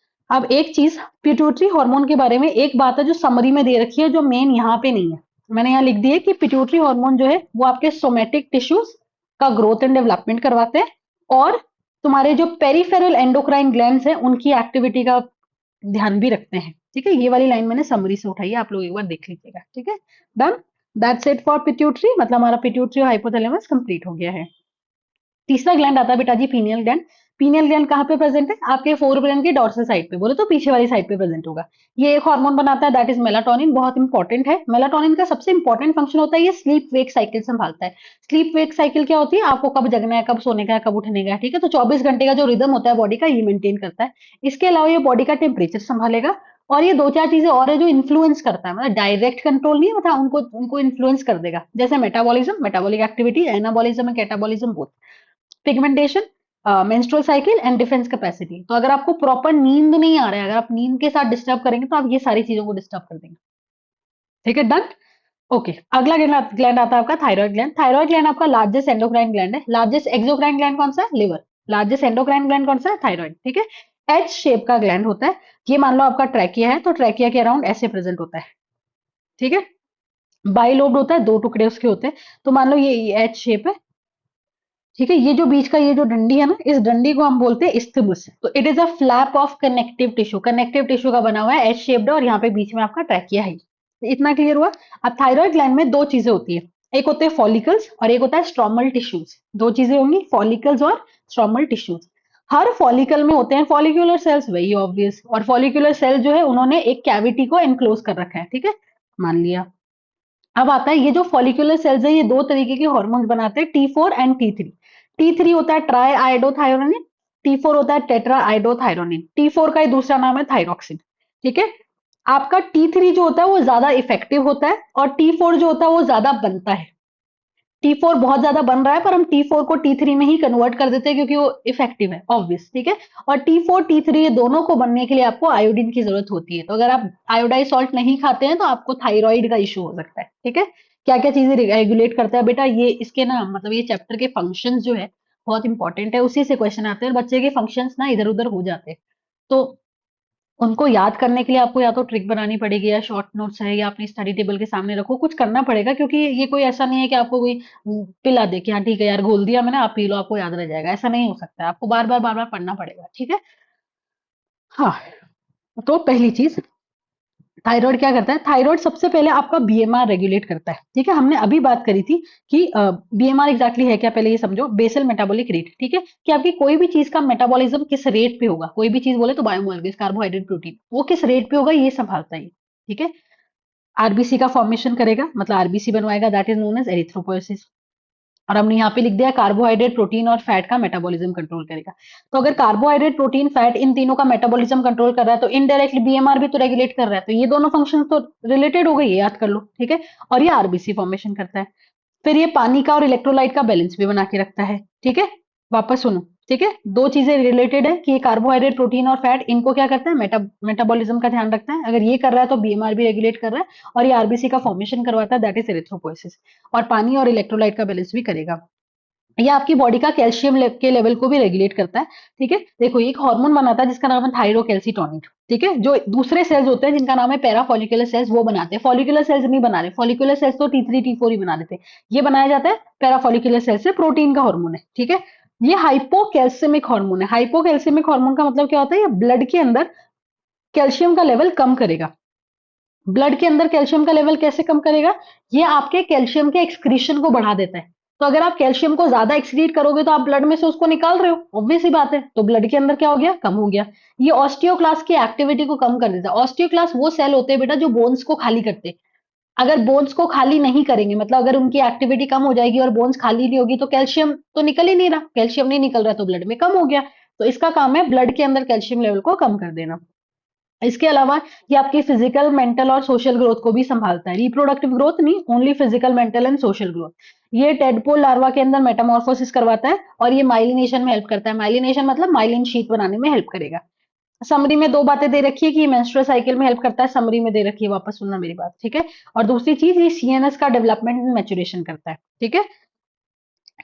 अब एक चीज पिट्यूटरी हार्मोन के बारे में एक बात है जो समरी में दे रखी है, जो मेन यहाँ पे नहीं है। मैंने यहाँ लिख दी है कि पिट्यूटरी हार्मोन जो है वो आपके सोमेटिक टिश्यूज का ग्रोथ एंड डेवलपमेंट करवाते हैं और तुम्हारे जो पेरिफेरल एंडोक्राइन ग्लैंड्स हैं उनकी एक्टिविटी का ध्यान भी रखते हैं, ठीक है। ये वाली लाइन मैंने समरी से उठाई है, आप लोग एक बार देख लीजिएगा, ठीक है। Done. That's it for pituitary, मतलब हमारा पिट्यूटरी और हाइपोथैलेमस कंप्लीट हो गया है। तीसरा ग्लैंड आता है बेटा जी पीनियल ग्लैंड। पीनियल ग्लैंड कहाँ पे प्रेजेंट है? आपके फोरब्रेन के डॉर्सल साइड पे, बोले तो पीछे वाली साइड पे प्रेजेंट होगा। ये एक हार्मोन बनाता है दैट इज मेलाटोनिन, बहुत इंपॉर्टेंट है। मेलाटोनिन का सबसे इंपॉर्टेंट फंक्शन होता है ये स्लीप वेक साइकिल संभालता है। स्लीप वेक साइकिल क्या होती है? आपको कब जगना है, कब सोने का है, कब उठने का है, ठीक है। तो 24 घंटे का जो रिदम होता है बॉडी का, ये मेंटेन करता है। इसके अलावा ये बॉडी का टेम्परेचर संभालेगा और ये दो चार चीजें और है जो इन्फ्लुएंस करता है, मतलब डायरेक्ट कंट्रोल नहीं है, मतलब उनको उनको इन्फ्लुएंस कर देगा। जैसे metabolism, metabolic activity, anabolism and catabolism both, pigmentation, menstrual cycle and defence capacity. तो अगर आपको प्रॉपर नींद नहीं आ रहा है, अगर आप नींद के साथ डिस्टर्ब करेंगे तो आप ये सारी चीजों को डिस्टर्ब कर देंगे, ठीक है। डन। ओके। अगला ग्लैंड आता है आपका थायराइड ग्लैंड। थायराइड ग्लैंड आपका लार्जेस्ट एंडोक्राइन ग्लैंड है। लार्जेस्ट एक्सोक्राइन ग्लैंड कौन सा है? लिवर। लार्जेस्ट एंडोक्राइन ग्लैंड कौन सा है? थायराइड, ठीक है। एच शेप का ग्लैंड होता है। ये मान लो आपका ट्रैकिया है तो ट्रैकिया के अराउंड ऐसे प्रेजेंट होता है, ठीक है। बाइलोब्ड होता है, दो टुकड़े उसके होते हैं। तो मान लो ये एच शेप है, ठीक है। ये जो बीच का ये जो डंडी है ना, इस डंडी को हम बोलते हैं इस्थमुस। तो it is a flap of connective tissue, connective tissue का बना हुआ है, एच शेप्ड है और यहाँ पे बीच में आपका ट्रैकिया है। तो इतना क्लियर हुआ। अब थायराइड ग्लैंड में दो चीजें होती है, एक होते हैं फॉलिकल्स और एक होता है स्ट्रोमल टिश्यूज। दो चीजें होंगी, फॉलिकल्स और स्ट्रोमल टिश्यूज। हर फॉलिकल में होते हैं फॉलिकुलर सेल्स, वही ऑब्वियस। और फॉलिकुलर सेल जो है उन्होंने एक कैविटी को एनक्लोज कर रखा है, ठीक है, मान लिया। अब आता है ये जो फॉलिकुलर सेल्स है ये दो तरीके के हार्मोन्स बनाते हैं, T4 एंड T3। T3 होता है ट्राई आयोडोथायरोनिन, T4 होता है टेट्रा आयोडोथायरोनिन। T4 का ही दूसरा नाम है थायरोक्सिन, ठीक है। आपका T3 जो होता है वो ज्यादा इफेक्टिव होता है और T4 जो होता है वो ज्यादा बनता है। T4 बहुत ज्यादा बन रहा है पर हम T4 को T3 में ही कन्वर्ट कर देते हैं क्योंकि वो इफेक्टिव है, ऑब्वियस, ठीक है। और T4 T3 ये दोनों को बनने के लिए आपको आयोडीन की जरूरत होती है। तो अगर आप आयोडाइज सॉल्ट नहीं खाते हैं तो आपको थायराइड का इशू हो सकता है, ठीक है। क्या क्या चीजें रेगुलेट करता है बेटा ये, इसके ना मतलब ये चैप्टर के फंक्शंस जो है बहुत इंपॉर्टेंट है, उसी से क्वेश्चन आते हैं और बच्चे के फंक्शंस ना इधर उधर हो जाते हैं। तो उनको याद करने के लिए आपको या तो ट्रिक बनानी पड़ेगी या शॉर्ट नोट्स है या अपनी स्टडी टेबल के सामने रखो, कुछ करना पड़ेगा क्योंकि ये कोई ऐसा नहीं है कि आपको कोई पिला दे कि हाँ ठीक है यार घोल दिया मैंने आप पी लो आपको याद रह जाएगा, ऐसा नहीं हो सकता है। आपको बार बार पढ़ना पड़ेगा, ठीक है। हाँ। तो पहली चीज थायराइड क्या करता है? थायराइड सबसे पहले आपका बीएमआर रेगुलेट करता है, ठीक है? हमने अभी बात करी थी कि बीएमआर एग्जैक्टली है क्या, पहले ये समझो। बेसल मेटाबॉलिक रेट, ठीक है? कि आपकी कोई भी चीज का मेटाबॉलिज्म किस रेट पे होगा, कोई भी चीज बोले तो बायोमोलिक्यूल्स, कार्बोहाइड्रेट, प्रोटीन, वो किस रेट पे होगा ये संभालता है ये, ठीक है? आरबीसी का फॉर्मेशन करेगा, मतलब आरबीसी बनवाएगा, that is known as erythropoiesis. और हमने यहाँ पे लिख दिया कार्बोहाइड्रेट, प्रोटीन और फैट का मेटाबॉलिज्म कंट्रोल करेगा। तो अगर कार्बोहाइड्रेट, प्रोटीन, फैट इन तीनों का मेटाबॉलिज्म कंट्रोल कर रहा है तो इनडायरेक्टली बीएमआर भी तो रेगुलेट कर रहा है, तो ये दोनों फंक्शन तो रिलेटेड हो गई, ये याद कर लो, ठीक है? और ये आरबीसी फॉर्मेशन करता है। फिर ये पानी का और इलेक्ट्रोलाइट का बैलेंस भी बना के रखता है, ठीक है? वापस सुनो, ठीक है? दो चीजें रिलेटेड है कि ये कार्बोहाइड्रेट, प्रोटीन और फैट, इनको क्या करता है, मेटाबॉलिज्म का ध्यान रखता है। अगर ये कर रहा है तो बीएमआर भी रेगुलेट कर रहा है, और ये आरबीसी का फॉर्मेशन करवाता है, दैट इज एरिथ्रोपोएसिस। और पानी और इलेक्ट्रोलाइट का बैलेंस भी करेगा। ये आपकी बॉडी का कैल्शियम के लेवल को भी रेगुलेट करता है, ठीक है? देखो, एक हार्मोन बनाता है जिसका नाम है थायरोकैल्सिटोनिन, ठीक है? जो दूसरे सेल्स होते हैं जिनका नाम है पैरा फॉलिकुलर सेल्स, वो बनाते हैं। फॉलिकुलर सेल्स नहीं बना रहे, फॉलिकुलर सेल्स तो T3 T4 ही बना देते हैं। ये बनाया जाता है पैरा फॉलिकुलर सेल्स से, प्रोटीन का हार्मोन है, ठीक है? ये हाइपोकैल्सिमिक हार्मोन है। हाइपोकैल्सिमिक हार्मोन का मतलब क्या होता है? ये ब्लड के अंदर कैल्शियम का लेवल कम करेगा। ब्लड के अंदर कैल्शियम का लेवल कैसे कम करेगा? ये आपके कैल्शियम के एक्सक्रीशन को बढ़ा देता है। तो अगर आप कैल्शियम को ज्यादा एक्सक्रीट करोगे तो आप ब्लड में से उसको निकाल रहे हो, ऑब्वियस सी बात है, तो ब्लड के अंदर क्या हो गया? कम हो गया। ये ऑस्टियोक्लास्ट की एक्टिविटी को कम कर देता है। ऑस्टियोक्लास्ट वो सेल होते हैं बेटा जो बोन्स को खाली करते हैं। अगर बोन्स को खाली नहीं करेंगे, मतलब अगर उनकी एक्टिविटी कम हो जाएगी और बोन्स खाली नहीं होगी, तो कैल्शियम तो निकल ही नहीं रहा, कैल्शियम नहीं निकल रहा तो ब्लड में कम हो गया। तो इसका काम है ब्लड के अंदर कैल्शियम लेवल को कम कर देना। इसके अलावा ये आपकी फिजिकल, मेंटल और सोशल ग्रोथ को भी संभालता है। रिप्रोडक्टिव ग्रोथ नहीं, only physical, mental and social growth. ये टेडपोल लार्वा के अंदर मेटामॉर्फोसिस करवाता है, और ये माइलिनेशन में हेल्प करता है। माइलिनेशन मतलब माइलिन शीट बनाने में हेल्प करेगा। समरी में दो बातें दे रखी है कि मेंस्ट्रुअल साइकिल में हेल्प करता है, समरी में दे रखी है, वापस सुनना मेरी बात, ठीक है? और दूसरी चीज, ये सीएनएस का डेवलपमेंट एंड मैचुरेशन करता है, ठीक है?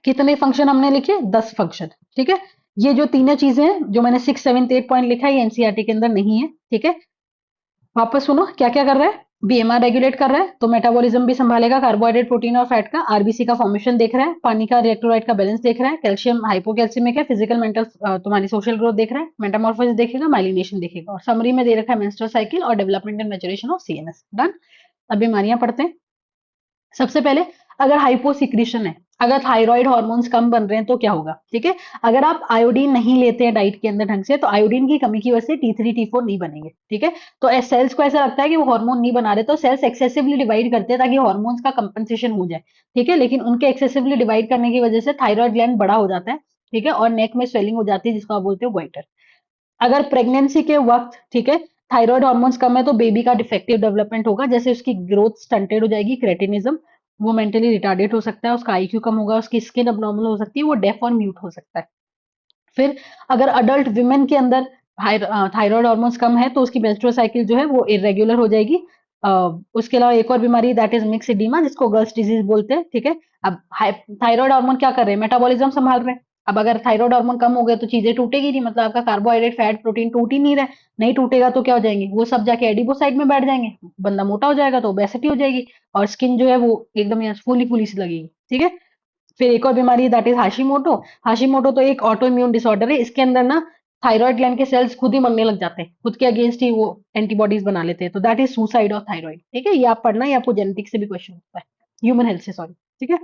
कितने फंक्शन हमने लिखे? 10 फंक्शन, ठीक है? ये जो तीनों चीजें हैं जो मैंने 6, 7, 8 पॉइंट लिखा है, ये एनसीईआरटी के अंदर नहीं है, ठीक है? वापस सुनो, क्या क्या कर रहा है? बीएमआर रेगुलेट कर रहा है, तो मेटाबॉलिज्म भी संभालेगा, कार्बोहाइड्रेट, प्रोटीन और फैट का। आरबीसी का फॉर्मेशन देख रहा है, पानी का, इलेक्ट्रोलाइट का बैलेंस देख रहा है, कैल्शियम हाइपोकैल्सिमिक है, फिजिकल, मेंटल, तुम्हारी सोशल ग्रोथ देख रहा है, मेटामॉर्फोसिस देखेगा, माइलिनेशन देखेगा, और समरी में दे रखा है मेंस्ट्रुअल साइकिल और development and maturation of CNS. Done. अब बीमारियां पढ़ते हैं। सबसे पहले, अगर हाइपोसिक्रीशन है, अगर थायराइड हार्मोन्स कम बन रहे हैं तो क्या होगा, ठीक है? अगर आप आयोडीन नहीं लेते हैं डाइट के अंदर ढंग से, तो आयोडीन की कमी की वजह से T3 T4 नहीं बनेंगे, ठीक है? तो सेल्स को ऐसा लगता है कि वो हार्मोन नहीं बना रहे, तो सेल्स एक्सेसिवली डिवाइड करते हैं ताकि हार्मोन्स का कंपनसेशन हो जाए, ठीक है? लेकिन उनके एक्सेसिवली डिवाइड करने की वजह से थायराइड ग्लैंड बड़ा हो जाता है, ठीक है? और नेक में स्वेलिंग हो जाती है, जिसको आप बोलते हो गोइटर। अगर प्रेगनेंसी के वक्त, ठीक है, थायराइड हार्मोन्स कम है, तो बेबी का डिफेक्टिव डेवलपमेंट होगा, जैसे उसकी ग्रोथ स्टंटेड हो जाएगी, क्रेटिनिज्म, वो मेंटली रिटार्डेड हो सकता है, उसका आईक्यू कम होगा, उसकी स्किन अबनॉर्मल हो सकती है, वो डेफ और म्यूट हो सकता है। फिर अगर अडल्ट विमेन के अंदर थायराइड हार्मोन्स कम है, तो उसकी मेंस्ट्रुअल साइकिल जो है वो इरेगुलर हो जाएगी। अ, उसके अलावा एक और बीमारी, दैट इज मिक्स इडीमा, जिसको गर्ल्स डिजीज बोलते हैं, ठीक है? अब थायराइड हार्मोन क्या कर रहे हैं? मेटाबॉलिज्म संभाल रहे हैं। अब अगर थायराइड हार्मोन कम हो गए तो चीजें टूटेगी नहीं, मतलब आपका कार्बोहाइड्रेट, फैट, प्रोटीन टूट ही नहीं रहा है। नहीं टूटेगा तो क्या हो जाएंगे? वो सब जाके एडिपोसाइड में बैठ जाएंगे, बंदा मोटा हो जाएगा, तो ओबेसिटी हो जाएगी, और स्किन जो है वो एकदम फूली फूली सी लगेगी, ठीक है? फिर एक और बीमारी, दैट इज हाशिमोटो। हाशिमोटो तो एक ऑटो इम्यून डिसऑर्डर है। इसके अंदर ना थायराइड ग्लैंड के सेल्स खुद ही मरने लग जाते हैं, खुद के अगेंस्ट ही वो एंटीबॉडीज बना लेते हैं, तो that is suicide of thyroid, ठीक है? ये आप पढ़ना, ये आपको जेनेटिक्स से भी क्वेश्चन होता है, ह्यूमन हेल्थ से, सॉरी, ठीक है?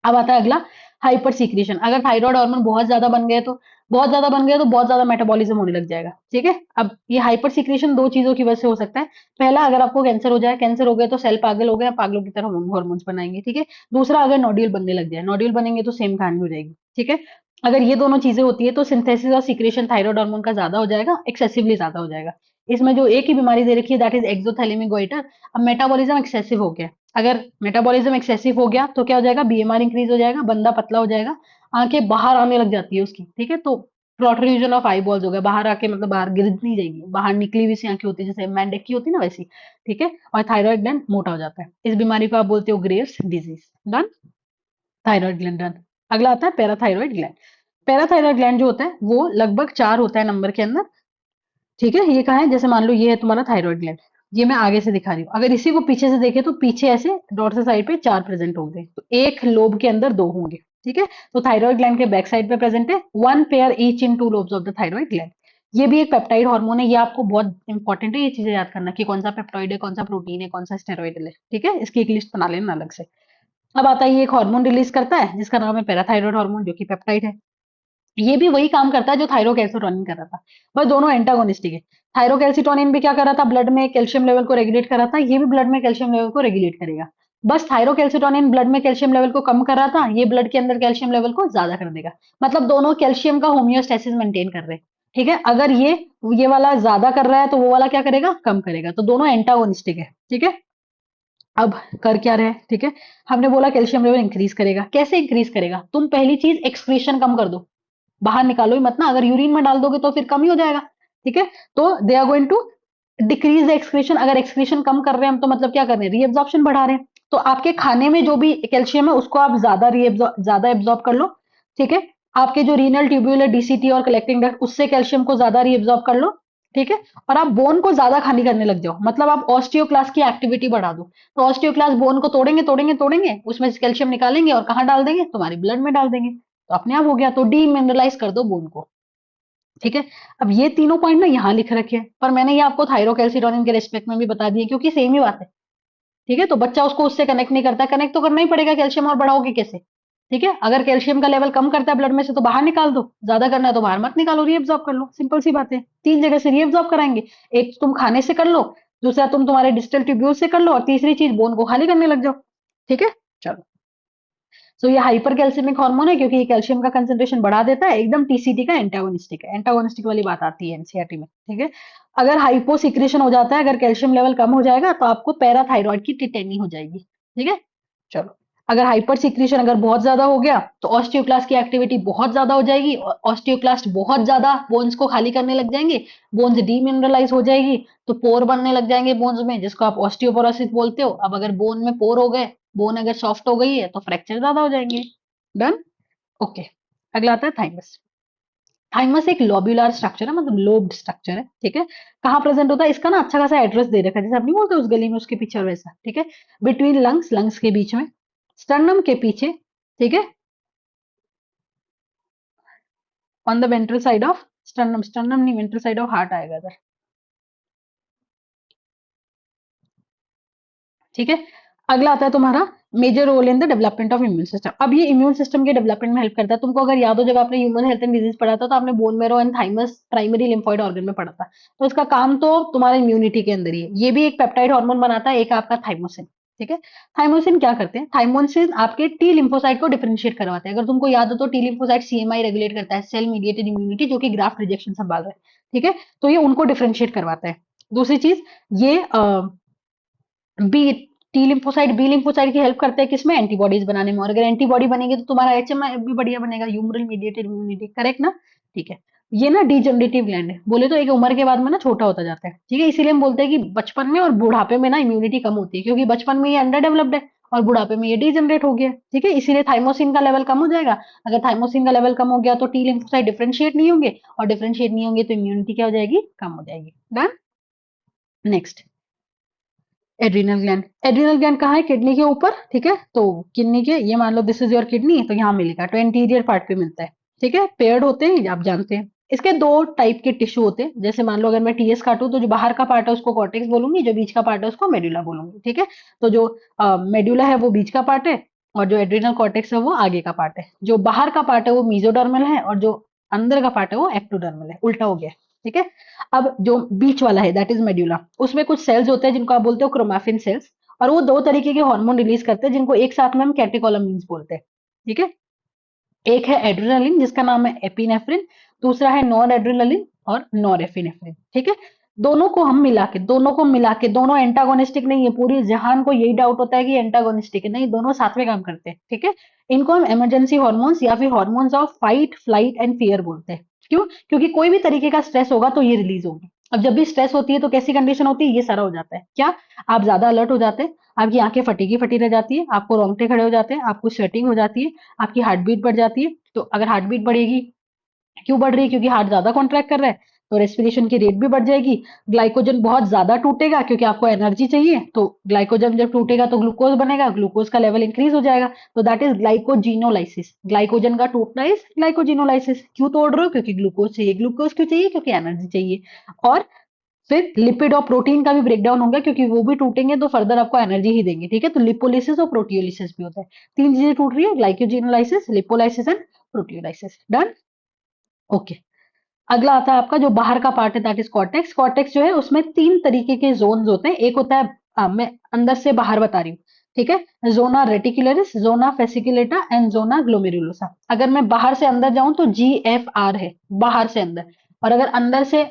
अब आता है अगला, हाइपर सीक्रेशन। अगर थायराइड हार्मोन बहुत ज्यादा बन गए तो, बहुत ज्यादा बन गए तो बहुत ज्यादा मेटाबॉलिज्म होने लग जाएगा, ठीक है? अब ये हाइपर सीक्रेशन दो चीजों की वजह से हो सकता है। पहला, अगर आपको कैंसर हो जाए, कैंसर हो गए तो सेल पागल हो गए, पागलों की तरह हॉर्मोन्स बनाएंगे, ठीक है? दूसरा, अगर नोड्यूल बनने लग जाए, नोड्यूल बनेंगे तो सेम कहानी हो जाएगी, ठीक है? अगर ये दोनों चीजें होती है तो सिंथेसिस और सीक्रेशन थायराइड हार्मोन का ज्यादा हो जाएगा, एक्सेसिवली ज्यादा हो जाएगा। इसमें जो एक ही बीमारी दे रखी है, दैट इज एक्सोथैलेमिक गोइटर। अब मेटाबॉलिज्म एक्सेसिव हो गया, अगर मेटाबॉलिज्म एक्सेसिव हो गया तो क्या हो जाएगा? बीएमआर इंक्रीज हो जाएगा, बंदा पतला हो जाएगा, आंखें बाहर आने लग जाती है उसकी, ठीक है? तो प्रोट्रूजन ऑफ आई बॉल्स हो गया, बाहर आके मतलब बाहर गिर नहीं जाएगी, बाहर निकली हुई सी आंखें होती है, जैसे मैंडेक की होती है ना, वैसी, ठीक है? और थायराइड ग्लैंड मोटा हो जाता है। इस बीमारी को आप बोलते हो Graves disease. Done. Thyroid gland done. अगला आता है पैराथायरॉइड ग्लैंड। पैराथायरॉइड ग्लैंड जो होता है वो लगभग 4 होता है नंबर के अंदर, ठीक है? ये कहाँ है? जैसे मान लो ये है तुम्हारा थायराइड ग्लैंड, ये मैं आगे से दिखा रही हूँ। अगर इसी को पीछे से देखे तो पीछे ऐसे डॉर्सल साइड पे 4 प्रेजेंट होंगे, तो एक लोब के अंदर 2 होंगे, ठीक है? तो थायराइड ग्लैंड के बैक साइड पे प्रेजेंट है, one pair each in two lobes of the thyroid gland. ये भी एक पेप्टाइड हार्मोन है, ये आपको बहुत इंपॉर्टेंट है ये चीजें याद करना कि कौन सा पेप्टाइड है, कौन सा प्रोटीन है, कौन सा स्टेरॉइडल है। ठीक है, इसकी एक लिस्ट बना लेना अलग से। अब आता है ये एक हार्मोन रिलीज करता है जिसका नाम है पैराथायरॉयड हार्मोन, जो कि पेप्टाइड है। ये भी वही काम करता है जो थायरोकैल्सिटोनिन कर रहा था, बस दोनों एंटागोनिस्टिक है। थायरोकैल्सिटोनिन भी क्या कर रहा था, ब्लड में कैल्शियम लेवल को रेगुलेट कर रहा था, ये भी ब्लड में कैल्शियम लेवल को रेगुलेट करेगा। बस थायरोकैल्सिटोनिन ब्लड में कैल्शियम लेवल को कम कर रहा था, ये ब्लड के अंदर कैल्शियम लेवल को ज्यादा कर देगा। मतलब दोनों कैल्शियम का होम्योस्टेसिस मेंटेन कर रहे हैं। ठीक है, अगर ये वाला ज्यादा कर रहा है तो वो वाला क्या करेगा, कम करेगा। तो दोनों एंटागोनिस्टिक है। ठीक है, अब कर क्या रहे हैं, ठीक है, हमने बोला कैल्शियम लेवल इंक्रीज करेगा। कैसे इंक्रीज करेगा, तुम पहली चीज एक्सक्रीशन कम कर दो, बाहर निकालो ही मत ना, अगर यूरिन में डाल दोगे तो फिर कम ही हो जाएगा। ठीक है, तो they are going to decrease the excretion. अगर एक्सक्रीशन कम कर रहे हैं हम तो मतलब क्या कर रहे हैं, रीएब्जॉर्प्शन बढ़ा रहे हैं। तो आपके खाने में जो भी कैल्शियम है उसको आप ज्यादा एब्जॉर्ब कर लो। ठीक है, आपके जो रीनल ट्यूब्यूलर डीसीटी और कलेक्टिंग डक्ट उससे कैल्शियम को ज्यादा रीएब्जॉर्ब कर लो। ठीक है, और आप बोन को ज्यादा खाली करने लग जाओ, मतलब आप ऑस्टियोक्लास्ट की एक्टिविटी बढ़ा दो। तो ऑस्टियोक्लास्ट बोन को तोड़ेंगे तोड़ेंगे तोड़ेंगे, उसमें से कैल्शियम निकालेंगे और कहाँ डाल देंगे, तुम्हारी ब्लड में डाल देंगे, तो अपने आप हो गया। तो डीमिनरलाइज कर दो बोन को। ठीक है, अब ये तीनों पॉइंट ना यहाँ लिख रखे हैं, पर मैंने ये आपको थायरोकैल्सिटोनिन के रेस्पेक्ट में भी बता दिए क्योंकि सेम ही बात है। ठीक है, तो बच्चा उसको उससे कनेक्ट नहीं करता, कनेक्ट तो करना ही पड़ेगा, कैल्शियम और बढ़ाओगे कैसे। ठीक है, अगर कैल्शियम का लेवल कम करता है ब्लड में से तो बाहर निकाल दो, ज्यादा करना है तो बाहर मत निकालो, रीएब्जॉर्ब कर लो, सिंपल सी बात है। तीन जगह से रीएब्जॉर्ब कराएंगे, एक तुम खाने से कर लो, दूसरा तुम तुम्हारे डिस्टल ट्यूब्यूल से कर लो, और तीसरी चीज बोन को खाली करने लग जाओ। ठीक है, चलो। सो ये हाइपर कैल्सियमिक हार्मोन है क्योंकि ये कैल्शियम का कंसंट्रेशन बढ़ा देता है, एकदम टीसीटी का एंटागोनिस्टिक है। एंटागोनिस्टिक वाली बात आती है एनसीईआरटी में। ठीक है, अगर हाइपो सिक्रेशन हो जाता है, अगर कैल्शियम लेवल कम हो जाएगा तो आपको पैराथाइरॉइड की टिटेनी हो जाएगी। ठीक है, चलो। अगर हाइपर सिक्रेशन अगर बहुत ज्यादा हो गया तो ऑस्टियोक्लास्ट की एक्टिविटी बहुत ज्यादा हो जाएगी, ऑस्टियोक्लास्ट बहुत ज्यादा बोन्स को खाली करने लग जाएंगे, बोन्स डीमिनरलाइज हो जाएगी, तो पोर बनने लग जाएंगे बोन्स में, जिसको आप ऑस्टियोपोरोसिस बोलते हो। अब अगर बोन में पोर हो गए, बोन अगर सॉफ्ट हो गई है तो फ्रैक्चर ज्यादा हो जाएंगे। Done, okay. अगला आता है थाइमस। थाइमस एक लोब्यूलर स्ट्रक्चर है, मतलब लोब्ड स्ट्रक्चर है। ठीक है, कहाँ प्रेजेंट होता है, इसका ना अच्छा खासा एड्रेस दे रखा है, जैसे आप नहीं बोलते उस गली में उसके पीछे, और वैसा। ठीक है, बिटवीन लंग्स, लंग्स के बीच में, स्टर्नम के पीछे। ठीक है, on the ventral side of sternum, sternum नहीं, वेंट्रल साइड ऑफ हार्ट आएगा इधर। ठीक है, अगला आता है तुम्हारा major role in the development of immune system. अब ये इम्यून सिस्टम के डेवलपमेंट में हेल्प करता है। तुमको अगर याद हो, जब आपने ह्यूमन हेल्थ एंड डिजीज पढ़ा था तो आपने bone marrow and thymus primary lymphoid organ में पढ़ा था। तो इसका काम तो तुम्हारे इम्यूनिटी के अंदर ही है। ये भी एक पेप्टाइड हार्मोन बनाता है, एक आपका थाइमोसिन। ठीक है, थाइमोसिन क्या करते हैं, थाइमोसिन आपके टी लिम्फोसाइट को डिफरेंशिएट करवाते हैं। अगर तुमको याद हो तो टी लिम्फोसाइट सीएमआई रेगुलेट करता है, सेल मीडिएटेड इम्यूनिटी, जो कि ग्राफ्ट रिजेक्शन संभाल रहा है। ठीक है, तो ये उनको डिफरेंशिएट करवाता है। दूसरी चीज, ये B T lymphocyte B lymphocyte की हेल्प करते हैं किसमें, एंटीबॉडीज बनाने में। और अगर एंटीबॉडी बनेगी तो तुम्हारा एचएमआई भी बढ़िया बनेगा, ह्यूमरल मीडिएटेड इम्यूनिटी, करेक्ट ना। ठीक है, ये ना डिजनरेटिव ग्लैंड है, बोले तो एक उम्र के बाद में ना छोटा होता जाता है। ठीक है, इसीलिए हम बोलते हैं कि बचपन में और बुढ़ापे में ना इम्यूनिटी कम होती है, क्योंकि बचपन में ये अंडर डेवलप्ड है और बुढ़ापे में ये डिजनरेट हो गया। ठीक है, इसीलिए थाइमोसिन का लेवल कम हो जाएगा। अगर थाइमोसिन का लेवल कम हो गया तो टी लिम्फोसाइट डिफरेंशिएट नहीं होंगे, और डिफरेंशिएट नहीं होंगे तो इम्यूनिटी क्या हो जाएगी, कम हो जाएगी। Done, next. Adrenal gland. Adrenal gland कहाँ है, किडनी के ऊपर। ठीक है, तो किडनी के, ये मान लो दिस इज योर किडनी, तो यहाँ मिलेगा, तो एंटीरियर पार्ट पे मिलता है। ठीक है, पेयर्ड होते हैं, आप जानते हैं। इसके दो टाइप के टिश्यू होते हैं, जैसे मान लो अगर मैं टीएस काटूं तो जो बाहर का पार्ट है उसको कॉर्टेक्स बोलूंगी, जो बीच का पार्ट है उसको मेडुला बोलूंगी। ठीक है, तो जो मेडुला है वो बीच का पार्ट है, और जो एड्रिनल कॉर्टेक्स है वो आगे का पार्ट है। जो बाहर का पार्ट है वो मीजोडर्मल है, और जो अंदर का पार्ट है वो एक्टोडर्मल है, उल्टा हो गया। ठीक है, अब जो बीच वाला है दैट इज मेड्यूला, उसमें कुछ सेल्स होते हैं जिनको आप बोलते हो क्रोमाफिन सेल्स, और वो दो तरीके के हार्मोन रिलीज करते हैं जिनको एक साथ में हम कैटेकोलामिन्स बोलते हैं। ठीक है, एक है एड्रेनालिन जिसका नाम है एपिनेफ्रिन, दूसरा है नॉर एड्रेनालिन और नॉरएपिनेफ्रिन। ठीक है, दोनों को मिला के दोनों एंटागोनिस्टिक नहीं है। पूरी जहान को यही डाउट होता है कि एंटागोनिस्टिक है, नहीं, दोनों साथ में काम करते हैं। ठीक है, इनको हम इमरजेंसी हार्मोन्स या फिर hormones of fight flight and fear बोलते हैं। क्यों, क्योंकि कोई भी तरीके का स्ट्रेस होगा तो ये रिलीज होगी। अब जब भी स्ट्रेस होती है तो कैसी कंडीशन होती है, ये सारा हो जाता है। क्या, आप ज्यादा अलर्ट हो जाते हैं, आपकी आंखें फटी की फटी रह जाती है, आपको रोंगटे खड़े हो जाते हैं, आपको स्वेटिंग हो जाती है, आपकी हार्ट बीट बढ़ जाती है। तो अगर हार्ट बीट बढ़ेगी, क्यों बढ़ रही है, क्योंकि हार्ट ज्यादा कॉन्ट्रैक्ट कर रहा है, तो रेस्पिरेशन की रेट भी बढ़ जाएगी। ग्लाइकोजन बहुत ज्यादा टूटेगा क्योंकि आपको एनर्जी चाहिए, तो ग्लाइकोजन जब टूटेगा तो ग्लूकोज बनेगा, ग्लूकोज का लेवल इंक्रीज हो जाएगा, तो दैट इज ग्लाइकोजिनोलाइसिस। ग्लाइकोजन का टूटना इज ग्लाइकोजिनोलाइसिस। क्यों तोड़ रहे हो? क्योंकि ग्लूकोज चाहिए। ग्लूकोज क्यों चाहिए? क्योंकि एनर्जी चाहिए। और फिर लिपिड और प्रोटीन का भी ब्रेकडाउन होगा क्योंकि वो भी टूटेंगे तो फर्दर आपको एनर्जी ही देंगे, ठीक है। तो लिपोलिसिस और प्रोटियोलिसिस भी होता है। तीन चीजें टूट रही है, glycogenolysis, lipolysis and proteolysis. Done. Okay. अगला आता है आपका जो बाहर का पार्ट है, दैट इज कॉर्टेक्स। कॉर्टेक्स जो है उसमें तीन तरीके के जोन्स होते हैं। एक होता है मैं अंदर से बाहर बता रही हूँ, ठीक है। Zona reticularis, zona fasciculata and zona glomerulosa. अगर मैं बाहर से अंदर जाऊं तो GFR है, बाहर से अंदर। और अगर अंदर से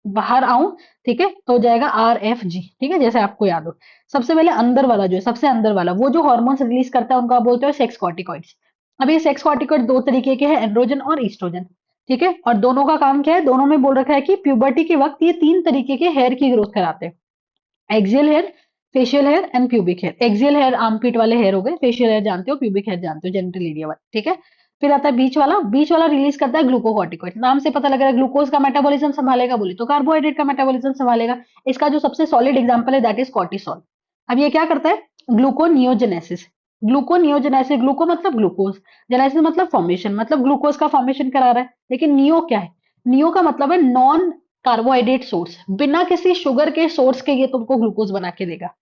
बाहर आऊं, ठीक है, तो हो जाएगा RFG, ठीक है, जैसे आपको याद हो। सबसे पहले अंदर वाला जो है, सबसे अंदर वाला, वो जो हार्मोन्स रिलीज करता है उनको आप बोलते हो सेक्स कॉर्टिकॉइड्स। अब ये सेक्स कॉर्टिकॉइड दो तरीके के हैं, एंड्रोजन और ईस्ट्रोजन, ठीक है। और दोनों का काम क्या है? दोनों में बोल रखा है कि प्यूबर्टी के वक्त ये तीन तरीके के हेयर की ग्रोथ कराते हैं। Axial hair, facial hair and pubic hair. Axial hair armpit वाले हेयर हो गए, फेशियल हेयर जानते हो, प्यूबिक हेयर जानते हो, जेनिटल एरिया वाले, ठीक है। फिर आता है बीच वाला। बीच वाला रिलीज करता है ग्लूकोकॉर्टिकॉइड। नाम से पता लग रहा है ग्लूकोज का मेटाबॉलिज्म संभालेगा, बोले तो कार्बोहाइड्रेट का मेटाबॉलिज्म संभालेगा। इसका जो सबसे सॉलिड एग्जांपल है दैट इज कॉर्टिसोल। अब ये क्या करता है? ग्लूकोनियोजेनेसिस। ग्लूकोनियोजेनेसिस, ग्लूको मतलब ग्लूकोज, जेनेसिस मतलब फॉर्मेशन, मतलब ग्लूकोज का फॉर्मेशन करा रहा है। लेकिन नियो क्या है? नियो का मतलब है नॉन कार्बोहाइड्रेट सोर्स, बिना किसी शुगर के सोर्स के ये तुमको ग्लूकोज बना के देगा।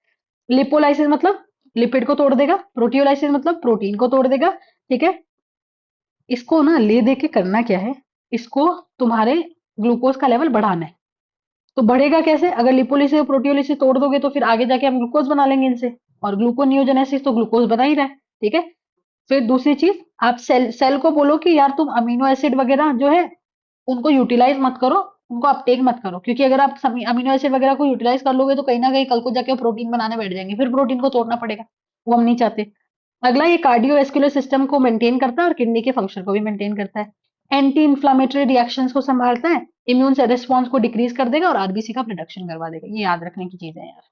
लिपोलाइसिस मतलब लिपिड को तोड़ देगा। प्रोटियोलाइसिस मतलब प्रोटीन को तोड़ देगा, ठीक है। इसको ना ले दे के करना क्या है? इसको तुम्हारे ग्लूकोज का लेवल बढ़ाना है। तो बढ़ेगा कैसे? अगर लिपोलिसिस और प्रोटियोलिसिस तोड़ दोगे तो फिर आगे जाके हम ग्लूकोज बना लेंगे इनसे। और ग्लूकोनियोजेनेसिस तो ग्लूकोज बना ही रहा है, ठीक है। फिर दूसरी चीज, आप सेल सेल को बोलो कि यार तुम अमीनो एसिड वगैरह जो है उनको यूटिलाइज मत करो, उनको अपटेक मत करो, क्योंकि अगर आप अमीनो एसिड वगैरह को यूटिलाइज कर लोगे तो कहीं ना कहीं कल को जाके प्रोटीन बनाने बैठ जाएंगे, फिर प्रोटीन को तोड़ना पड़ेगा, वो हम नहीं चाहते। अगला, ये कार्डियोवैस्कुलर सिस्टम को मेंटेन करता है और किडनी के फंक्शन को भी मेंटेन करता है। एंटी इन्फ्लामेटरी रिएक्शंस को संभालता है, इम्यून रिस्पॉन्स को डिक्रीज कर देगा और आरबीसी का प्रोडक्शन करवा देगा। ये याद रखने की चीजें हैं यार।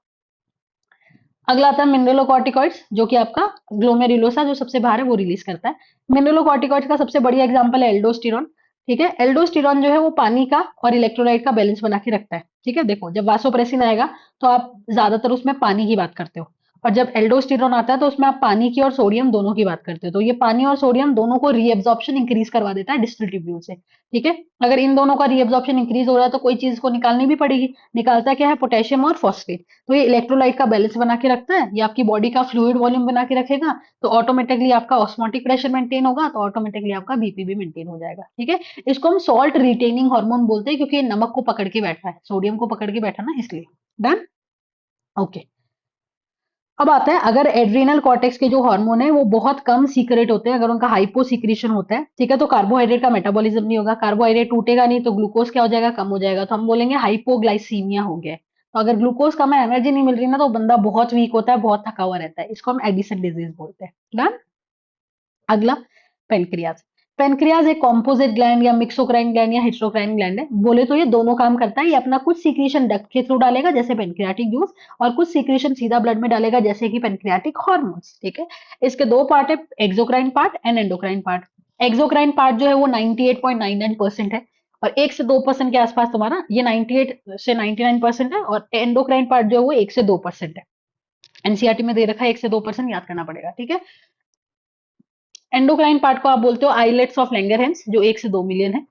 अगला आता है मिनरलोकॉर्टिकॉइड्स, जो कि आपका ग्लोमेरुलोसा जो सबसे बाहर है वो रिलीज करता है। मिनरलोकॉर्टिकॉइड्स का सबसे बढ़िया एग्जांपल है एल्डोस्टेरॉन, ठीक है। एल्डोस्टेरॉन जो है वो पानी का और इलेक्ट्रोलाइट का बैलेंस बना के रखता है, ठीक है। देखो, जब वासोप्रेसिन आएगा तो आप ज्यादातर उसमें पानी की बात करते हो, और जब एल्डोस्टेरॉन आता है तो उसमें आप पानी की और सोडियम दोनों की बात करते हो। तो ये पानी और सोडियम दोनों को रीएब्जॉर्प्शन इंक्रीज करवा देता है डिस्टिलेटिव फ्लूइड से, ठीक है। अगर इन दोनों का रीएब्जॉर्प्शन इंक्रीज हो रहा है तो कोई चीज को निकालनी भी पड़ेगी। निकालता क्या है? पोटेशियम और फॉस्फेट। तो ये इलेक्ट्रोलाइट का बैलेंस बना के रखता है, ये आपकी बॉडी का फ्लूइड वॉल्यूम बना के रखेगा, तो ऑटोमेटिकली आपका ऑस्मोटिक प्रेशर मेंटेन होगा, तो ऑटोमेटिकली आपका बीपी भी मेंटेन हो जाएगा, ठीक है। इसको हम सॉल्ट रिटेनिंग हार्मोन बोलते हैं क्योंकि ये नमक को पकड़ के बैठा है, सोडियम को पकड़ के बैठा ना, इसलिए। डन। ओके। अब आता है, अगर एड्रिनल कॉर्टेक्स के जो हार्मोन है वो बहुत कम सीक्रेट होते हैं, अगर उनका हाइपो सीक्रेशन होता है, ठीक है, तो कार्बोहाइड्रेट का मेटाबॉलिज्म नहीं होगा, कार्बोहाइड्रेट टूटेगा नहीं, तो ग्लूकोज क्या हो जाएगा? कम हो जाएगा, तो हम बोलेंगे हाइपोग्लाइसीमिया हो गया है। तो अगर ग्लूकोज कम है, एनर्जी नहीं मिल रही ना, तो बंदा बहुत वीक होता है, बहुत थका हुआ रहता है, इसको हम एडिसन डिजीज बोलते हैं। डन। अगला, पेनक्रियाज। पेनक्रियाज एक कॉम्पोजिट ग्लैंड या मिक्सोक्राइन ग्लैंड या हिस्टोक्राइन ग्लैंड है। बोले तो ये दोनों काम करता है। ये अपना कुछ सीक्रेशन डक्ट के थ्रू डालेगा जैसे पेनक्रियाटिक जूस, और कुछ सीक्रेशन सीधा ब्लड में डालेगा जैसे कि पेनक्रियाटिक हार्मोन्स, ठीक है। इसके दो पार्ट है, exocrine part and endocrine part. Exocrine part जो है वो 98.99% है, और 1 से 2% के आसपास तुम्हारा ये 98 से 99% है, और एंडोक्राइन पार्ट जो है वो 1 से 2% है। एनसीईआरटी में दे रखा है 1 से 2%, याद करना पड़ेगा, ठीक है। एंडोक्राइन पार्ट को आप बोलते हो आइलेट्स ऑफ लैंगरहैंस जो 1 से 2 मिलियन है,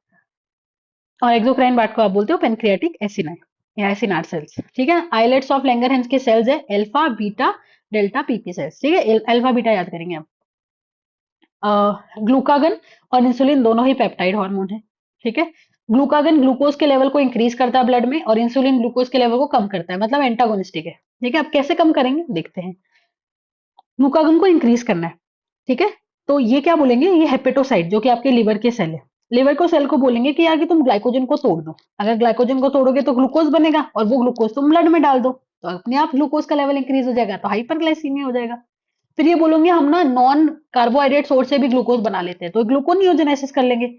और एक्सोक्राइन पार्ट को आप बोलते हो पेनक्रियाटिक एसिनाई या एसिनार सेल्स, ठीक है। आइलेट्स ऑफ लैंगरहैंस के सेल्स है alpha beta delta PP sales, ठीक है। अल्फा बीटा याद करेंगे आप। ग्लूकागन और इंसुलिन दोनों ही पेप्टाइड हार्मोन है, ठीक है। ग्लूकागन ग्लूकोज के लेवल को इंक्रीज करता है ब्लड में, और इंसुलिन ग्लूकोज के लेवल को कम करता है, मतलब एंटागोनिस्टिक है, ठीक है। अब कैसे कम करेंगे देखते हैं। ग्लूकागन को इंक्रीज करना है, ठीक है। तो ये क्या बोलेंगे? ये हेपेटोसाइट जो कि आपके लिवर के सेल है, लिवर को सेल को बोलेंगे कि यार कि तुम ग्लाइकोजन को तोड़ दो। अगर ग्लाइकोजन को तोड़ोगे तो ग्लूकोज बनेगा, और वो ग्लूकोज तुम ब्लड में डाल दो, तो अपने आप ग्लूकोज का लेवल इंक्रीज हो जाएगा, तो हाइपरग्लाइसीमिया हो जाएगा। फिर ये बोलोगे हम ना नॉन कार्बोहाइड्रेट सोर्स से भी ग्लूकोज बना लेते हैं, तो ग्लूकोनियोजेनेसिस कर लेंगे।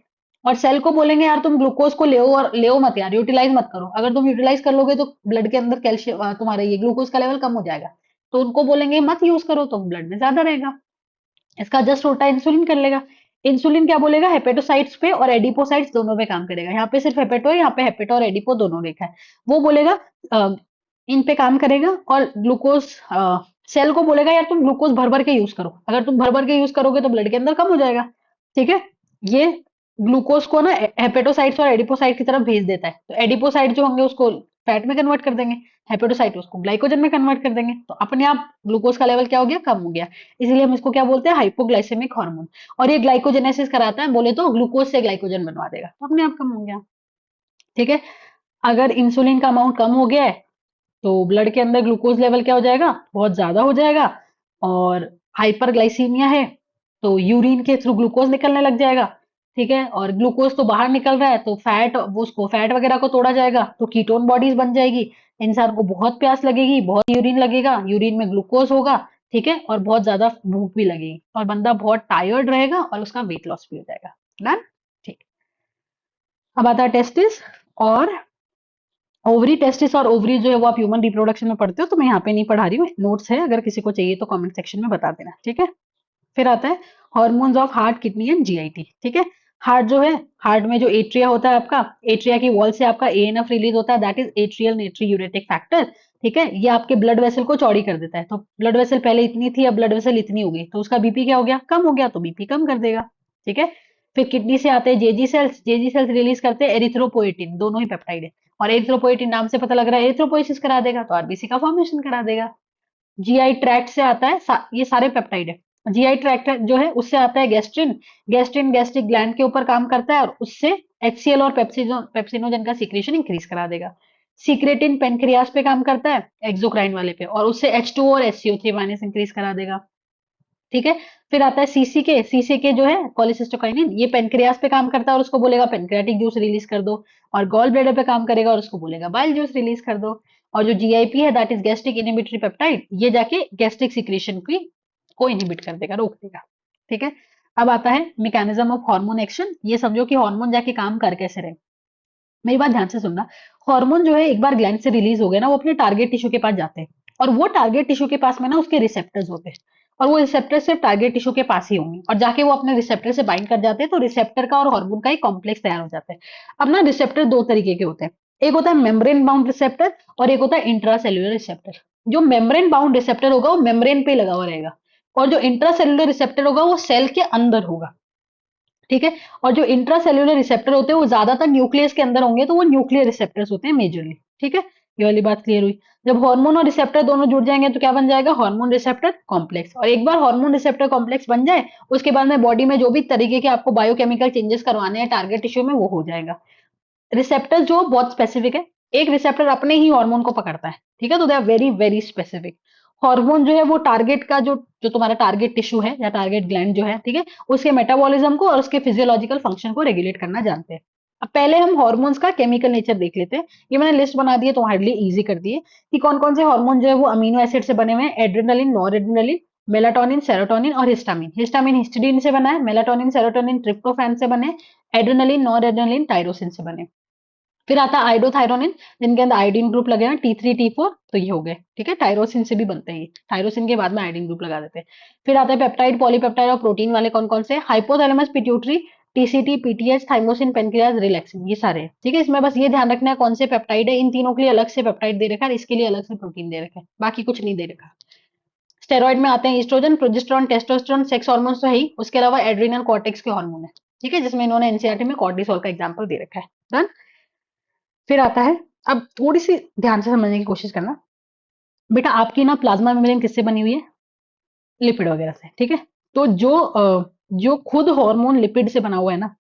और सेल को बोलेंगे यार तुम ग्लूकोज को ले मत यार, यूटिलाइज मत करो। अगर तुम यूटिलाइज कर लोगे तो ब्लड के अंदर कैल्शियम तुम्हारे ये ग्लूकोज का लेवल कम हो जाएगा, तो उनको बोलेंगे मत यूज करो, तो ब्लड में ज्यादा रहेगा। इसका जस्ट उल्टा इंसुलिन कर लेगा। इंसुलिन क्या बोलेगा, हेपेटोसाइट्स पे और एडिपोसाइट्स दोनों पे काम करेगा। यहाँ पे सिर्फ हेपेटो है, यहाँ पे हेपेटो और एडिपो दोनों लिखा है। वो बोलेगा इन पे काम करेगा, और ग्लूकोज सेल को बोलेगा यार तुम ग्लूकोज भर भर के यूज करो। अगर तुम भर भर के यूज करोगे तो ब्लड के अंदर कम हो जाएगा। ठीक है, ये ग्लूकोज को ना हेपेटोसाइट्स और एडिपोसाइट की तरफ भेज देता है। तो एडिपोसाइट जो होंगे उसको फैट में कन्वर्ट कर देंगे, हेपेटोसाइट उसको ग्लाइकोजन में कन्वर्ट कर देंगे, तो अपने आप ग्लूकोज का लेवल क्या हो गया, कम हो गया। इसीलिए हम इसको क्या बोलते हैं, हाइपोग्लाइसेमिक हार्मोन। और ये ग्लाइकोजेनेसिस कराता है, बोले तो ग्लूकोज से ग्लाइकोजन बनवा देगा, तो अपने आप कम हो गया। ठीक है, अगर इंसुलिन का अमाउंट कम हो गया है तो ब्लड के अंदर ग्लूकोज लेवल क्या हो जाएगा, बहुत ज्यादा हो जाएगा। और हाइपरग्लाइसीमिया है तो यूरिन के थ्रू ग्लूकोज निकलने लग जाएगा। ठीक है, और ग्लूकोज तो बाहर निकल रहा है तो फैट, वो उसको फैट वगैरह को तोड़ा जाएगा तो कीटोन बॉडीज बन जाएगी। इंसान को बहुत प्यास लगेगी, बहुत यूरिन लगेगा, यूरिन में ग्लूकोज होगा। ठीक है, और बहुत ज्यादा भूख भी लगेगी और बंदा बहुत टायर्ड रहेगा और उसका वेट लॉस भी हो जाएगा। डन। ठीक। अब आता है टेस्टिस और ओवरी। टेस्टिस और ओवरी जो है वो आप ह्यूमन रिप्रोडक्शन में पढ़ते हो, तो मैं यहाँ पे नहीं पढ़ा रही हूँ, नोट्स है, अगर किसी को चाहिए तो कमेंट सेक्शन में बता देना। ठीक है, फिर आता है hormones of heart, kidney and GIT. ठीक है, हार्ट जो है, हार्ट में जो एट्रिया होता है आपका, एट्रिया की वॉल से आपका एएनएफ रिलीज होता है, दैट इज एट्रियल नाइट्रियूरेटिक फैक्टर। ठीक है, ये आपके ब्लड वेसल को चौड़ी कर देता है। तो ब्लड वेसल पहले इतनी थी, अब ब्लड वेसल इतनी हो गई, तो उसका बीपी क्या हो गया, कम हो गया, तो बीपी कम कर देगा। ठीक है, फिर किडनी से आते हैं जेजी सेल्स। जेजी सेल्स रिलीज करते हैं एरिथ्रोपोएटिन, दोनों ही पेप्टाइड है। और एरिथ्रोपोएटिन नाम से पता लग रहा है एरिथ्रोपोइसिस करा देगा, तो आरबीसी का फॉर्मेशन करा देगा। जीआई ट्रैक्ट से आता है ये सारे पेप्टाइड है। जीआई ट्रैक्ट जो है उससे आता है गैस्ट्रिन। गैस्ट्रिन गैस्ट्रिक ग्लैंड के ऊपर काम करता है और उससे एचसीएल और पेप्सिनोजन का सीक्रेशन इंक्रीज करा देगा। सीक्रेटिन पेनक्रियास पे काम करता है, एक्सोक्राइन वाले पे, और उससे H2O और HCO3 माइनस इंक्रीज करा देगा। ठीक है, फिर आता है सीसीके। सीसीके जो है कोलिसिस्टोकाइनिन, ये पेनक्रियास पे काम करता है और उसको बोलेगा पेनक्रियाटिक जूस रिलीज कर दो। और गॉल ब्लैडर पे काम करेगा और उसको बोलेगा बाइल जूस रिलीज कर दो। और जो जीआईपी है that is gastric inhibitory peptide, ये जाके गैस्ट्रिक सिक्रेशन की को इनहिबिट कर देगा, रोक देगा। ठीक है, अब आता है मैकेनिज्म ऑफ हार्मोन एक्शन। ये समझो कि हार्मोन जाके काम कर कैसे रहे। मेरी बात ध्यान से सुनना। हार्मोन जो है एक बार ग्लैंड से रिलीज हो गए ना, वो अपने टारगेट टिश्यू के पास जाते हैं। और वो टारगेट टिश्यू के पास में ना उसके रिसेप्टर्स होते हैं। और वो रिसेप्टर सिर्फ टारगेट टिश्यू के पास ही होंगे, और जाके वो अपने रिसेप्टर से बाइंड कर जाते हैं, तो रिसेप्टर का और हार्मोन का एक कॉम्प्लेक्स तैयार हो जाता है। अब ना रिसेप्टर दो तरीके के होते हैं। एक होता है मेम्ब्रेन बाउंड रिसेप्टर और एक होता है इंट्रासेल्युलर रिसेप्टर। जो मेम्ब्रेन बाउंड रिसेप्टर होगा वो मेम्ब्रेन पे लगा हुआ रहेगा, और जो इंट्रासेल्युलर रिसेप्टर होगा वो सेल के अंदर होगा। ठीक है, और जो इंट्रासेल्युलर रिसेप्टर होते हैं वो ज्यादातर न्यूक्लियस के अंदर होंगे, तो वो न्यूक्लियर रिसेप्टर्स होते हैं मेजरली। ठीक है, ये वाली बात क्लियर हुई। जब हार्मोन और रिसेप्टर दोनों जुड़ जाएंगे तो क्या बन जाएगा, हार्मोन रिसेप्टर कॉम्प्लेक्स। और एक बार हार्मोन रिसेप्टर कॉम्प्लेक्स बन जाए, उसके बाद में बॉडी में जो भी तरीके के आपको बायोकेमिकल चेंजेस करवाने हैं टारगेट टिश्यू में, वो हो जाएगा। रिसेप्टर जो बहुत स्पेसिफिक है, एक रिसेप्टर अपने ही हार्मोन को पकड़ता है। ठीक है, तो they are very very specific. Hormone जो है वो टारगेट का जो जो तुम्हारा टारगेट टिश्यू है या टारगेट ग्लैंड जो है, ठीक है, उसके मेटाबॉलिज्म को और उसके फिजियोलॉजिकल फंक्शन को रेगुलेट करना जानते हैं। अब पहले हम हार्मोन्स का केमिकल नेचर देख लेते हैं। ये मैंने लिस्ट बना दी है तो हार्डली इजी कर दिए कि कौन कौन से हार्मोन जो है वो अमीनो एसिड से बने हुए हैं। एड्रेनलिन, नॉर, मेलाटोनिन, सेरोटोनिन और हिस्टामिन। हिस्टामिन हिस्टिडीन से बना है, मेलाटोनिन सेरोटोनिन ट्रिप्टोफैन से बने, एड्रेनलिन नॉर एड्रेनलिन टायरोसिन से बने। फिर आता है आइडोथायरोनिन, जिनके अंदर आयोडीन ग्रुप लगे हैं T3 T4, तो ये हो गए। ठीक है, टायरोसिन से भी बनते हैं ये, टायरोसिन के बाद में आयोडीन ग्रुप लगा देते हैं। फिर आता है पेप्टाइड, पॉलीपेप्टाइड और प्रोटीन वाले कौन कौन से, hypothalamus pituitary, TCT, PTH, thymosin, pancreas, relaxin, ये सारे हैं। ठीक है, इसमें बस ये ध्यान रखना है कौन से पेप्टाइड है। इन तीनों के लिए अलग से पेप्टाइड दे रखा है, इसके लिए अलग से प्रोटीन दे रखा है, बाकी कुछ नहीं दे रखा। स्टेरॉइड में आते हैं oestrogen, progesterone, testosterone, sex hormones तो है ही, उसके अलावा एड्रिनल कॉर्टेक्स के हार्मोन है। ठीक है, जिसमें इन्होंने एनसीईआरटी में कॉर्टिसोल का एग्जाम्पल दे रखा है। डन। फिर आता है, अब थोड़ी सी ध्यान से समझने की कोशिश करना। बेटा आपकी ना प्लाज्मा मेम्ब्रेन किससे बनी हुई है, लिपिड वगैरह से। ठीक है, तो जो खुद हार्मोन लिपिड से बना हुआ है ना,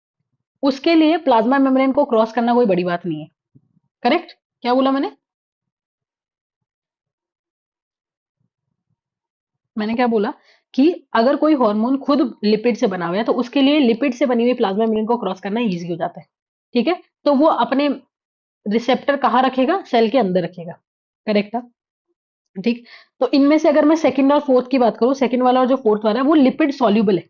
उसके लिए प्लाज्मा मेम्ब्रेन को क्रॉस करना कोई बड़ी बात नहीं है। करेक्ट, क्या बोला मैंने, मैंने क्या बोला कि अगर कोई हार्मोन खुद लिपिड से बना हुआ है तो उसके लिए लिपिड से बनी हुई प्लाज्मा मेम्ब्रेन को क्रॉस करना इजी हो जाता है। ठीक है, तो वो अपने रिसेप्टर कहाँ रखेगा, सेल के अंदर रखेगा। करेक्ट है, ठीक। तो इनमें से अगर मैं सेकंड और फोर्थ की बात करूं, सेकंड वाला और जो फोर्थ वाला है वो लिपिड सॉल्युबल है,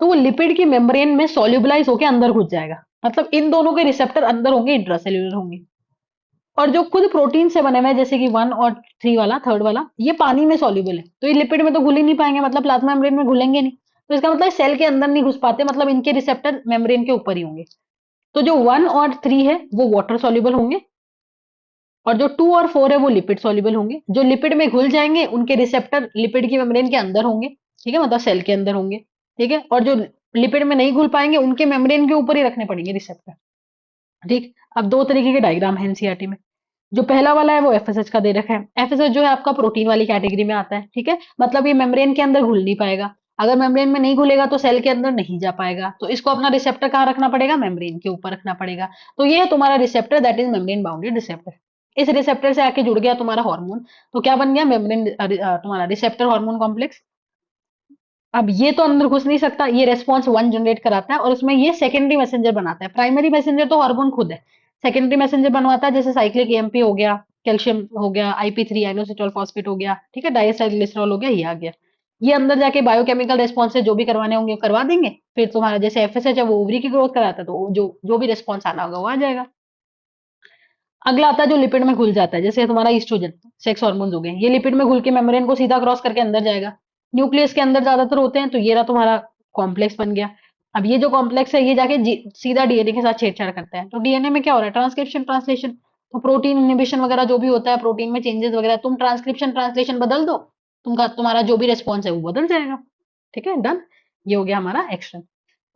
तो वो लिपिड की मेम्ब्रेन में सॉल्युबलाइज होकर अंदर घुस जाएगा। मतलब इन दोनों के रिसेप्टर अंदर होंगे, इंट्रासेल्युलर होंगे। और जो खुद प्रोटीन से बने हुए हैं जैसे कि 1 और 3 वाला, थर्ड वाला, ये पानी में सॉल्युबल है, तो ये लिपिड में तो घुल ही नहीं पाएंगे, मतलब प्लाज्मा मेम्ब्रेन में घुलेंगे नहीं। तो इसका मतलब सेल के अंदर नहीं घुस पाते, मतलब इनके रिसेप्टर मेम्ब्रेन के ऊपर ही होंगे। तो जो 1 और 3 है वो वाटर सॉल्युबल होंगे, और जो 2 और 4 है वो लिपिड सॉल्युबल होंगे। जो लिपिड में घुल जाएंगे उनके रिसेप्टर लिपिड की मेम्ब्रेन के अंदर होंगे, ठीक है, मतलब सेल के अंदर होंगे, ठीक है। और जो लिपिड में नहीं घुल पाएंगे उनके मेम्ब्रेन के ऊपर ही रखने पड़ेंगे रिसेप्टर, ठीक। अब दो तरीके के डायग्राम है एनसीईआरटी में। जो पहला वाला है वो एफएसएच का दे रखा है। एफएसएच जो है आपका प्रोटीन वाली कैटेगरी में आता है, ठीक है, मतलब ये मेम्ब्रेन के अंदर घुल नहीं पाएगा। अगर मेम्ब्रेन में नहीं घुलेगा तो सेल के अंदर नहीं जा पाएगा, तो इसको अपना रिसेप्टर कहाँ रखना पड़ेगा, मेम्ब्रेन के ऊपर रखना पड़ेगा। तो ये है तुम्हारा receptor, that is membrane bounded receptor. इस रिसेप्टर से आके जुड़ गया तुम्हारा हार्मोन, तो क्या बन गया, मेम्ब्रेन तुम्हारा रिसेप्टर हार्मोन कॉम्प्लेक्स। अब ये तो अंदर घुस नहीं सकता, ये रेस्पॉन्स 1 जनरेट कराता है, और उसमें ये सेकेंडरी मैसेंजर बनाता है। प्राइमरी मैसेंजर तो हार्मोन खुद है, सेकेंडरी मैसेंजर बनवाता है, जैसे साइक्लिक एएमपी हो गया, कैल्शियम हो गया, आईपी3 आइनोसिटोल फॉस्फेट हो गया, ठीक है, डाइएसाइलग्लिसरॉल हो गया, ये आ गया। ये अंदर जाके बायोकेमिकल रेस्पॉन्स से जो भी करवाने होंगे वो करवा देंगे। फिर तुम्हारा जैसे एफएसएच है वो ओवरी की ग्रोथ कराता है, तो जो जो भी रेस्पॉन्स आना होगा वो आ जाएगा। अगला आता है जो लिपिड में घुल जाता है, जैसे तुम्हारा ईस्ट्रोजन, सेक्स हार्मोन्स हो गए, ये लिपिड में घुल के मेम्ब्रेन को सीधा क्रॉस करके अंदर जाएगा। न्यूक्लियस के अंदर ज्यादातर होते हैं, तो ये रहा तुम्हारा कॉम्प्लेक्स बन गया। अब ये जो कॉम्प्लेक्स है ये जाके सीधा डीएनए के साथ छेड़छाड़ करता है, तो डीएनए में क्या हो रहा है, ट्रांसक्रिप्शन ट्रांसलेशन। तो प्रोटीन इनहिबिशन वगैरह जो भी होता है, प्रोटीन में चेंजेस वगैरह, तुम ट्रांसक्रिप्शन ट्रांसलेशन बदल दो, तुम्हारा जो भी रेस्पॉन्स है वो बदल जाएगा। ठीक है, डन। ये हो गया हमारा एक्शन।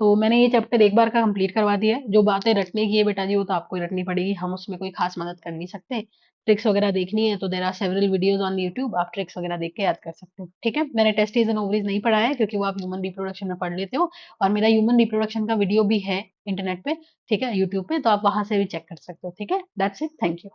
तो मैंने ये चैप्टर एक बार का कंप्लीट करवा दिया है। जो बातें रटने की है बेटा जी वो तो आपको ही रटनी पड़ेगी, हम उसमें कोई खास मदद कर नहीं सकते। ट्रिक्स वगैरह देखनी है तो there are several videos on YouTube, आप ट्रिक्स वगैरह देख के याद कर सकते हो। ठीक है, मैंने टेस्टीज एंड ओवरीज नहीं पढ़ाया है क्योंकि वो आप ह्यूमन रिप्रोडक्शन में पढ़ लेते हो, और मेरा ह्यूमन रिप्रोडक्शन का वीडियो भी है इंटरनेट पे, ठीक है, यूट्यूब पे, तो आप वहां से भी चेक कर सकते हो। ठीक है, दैट्स इट, थैंक यू।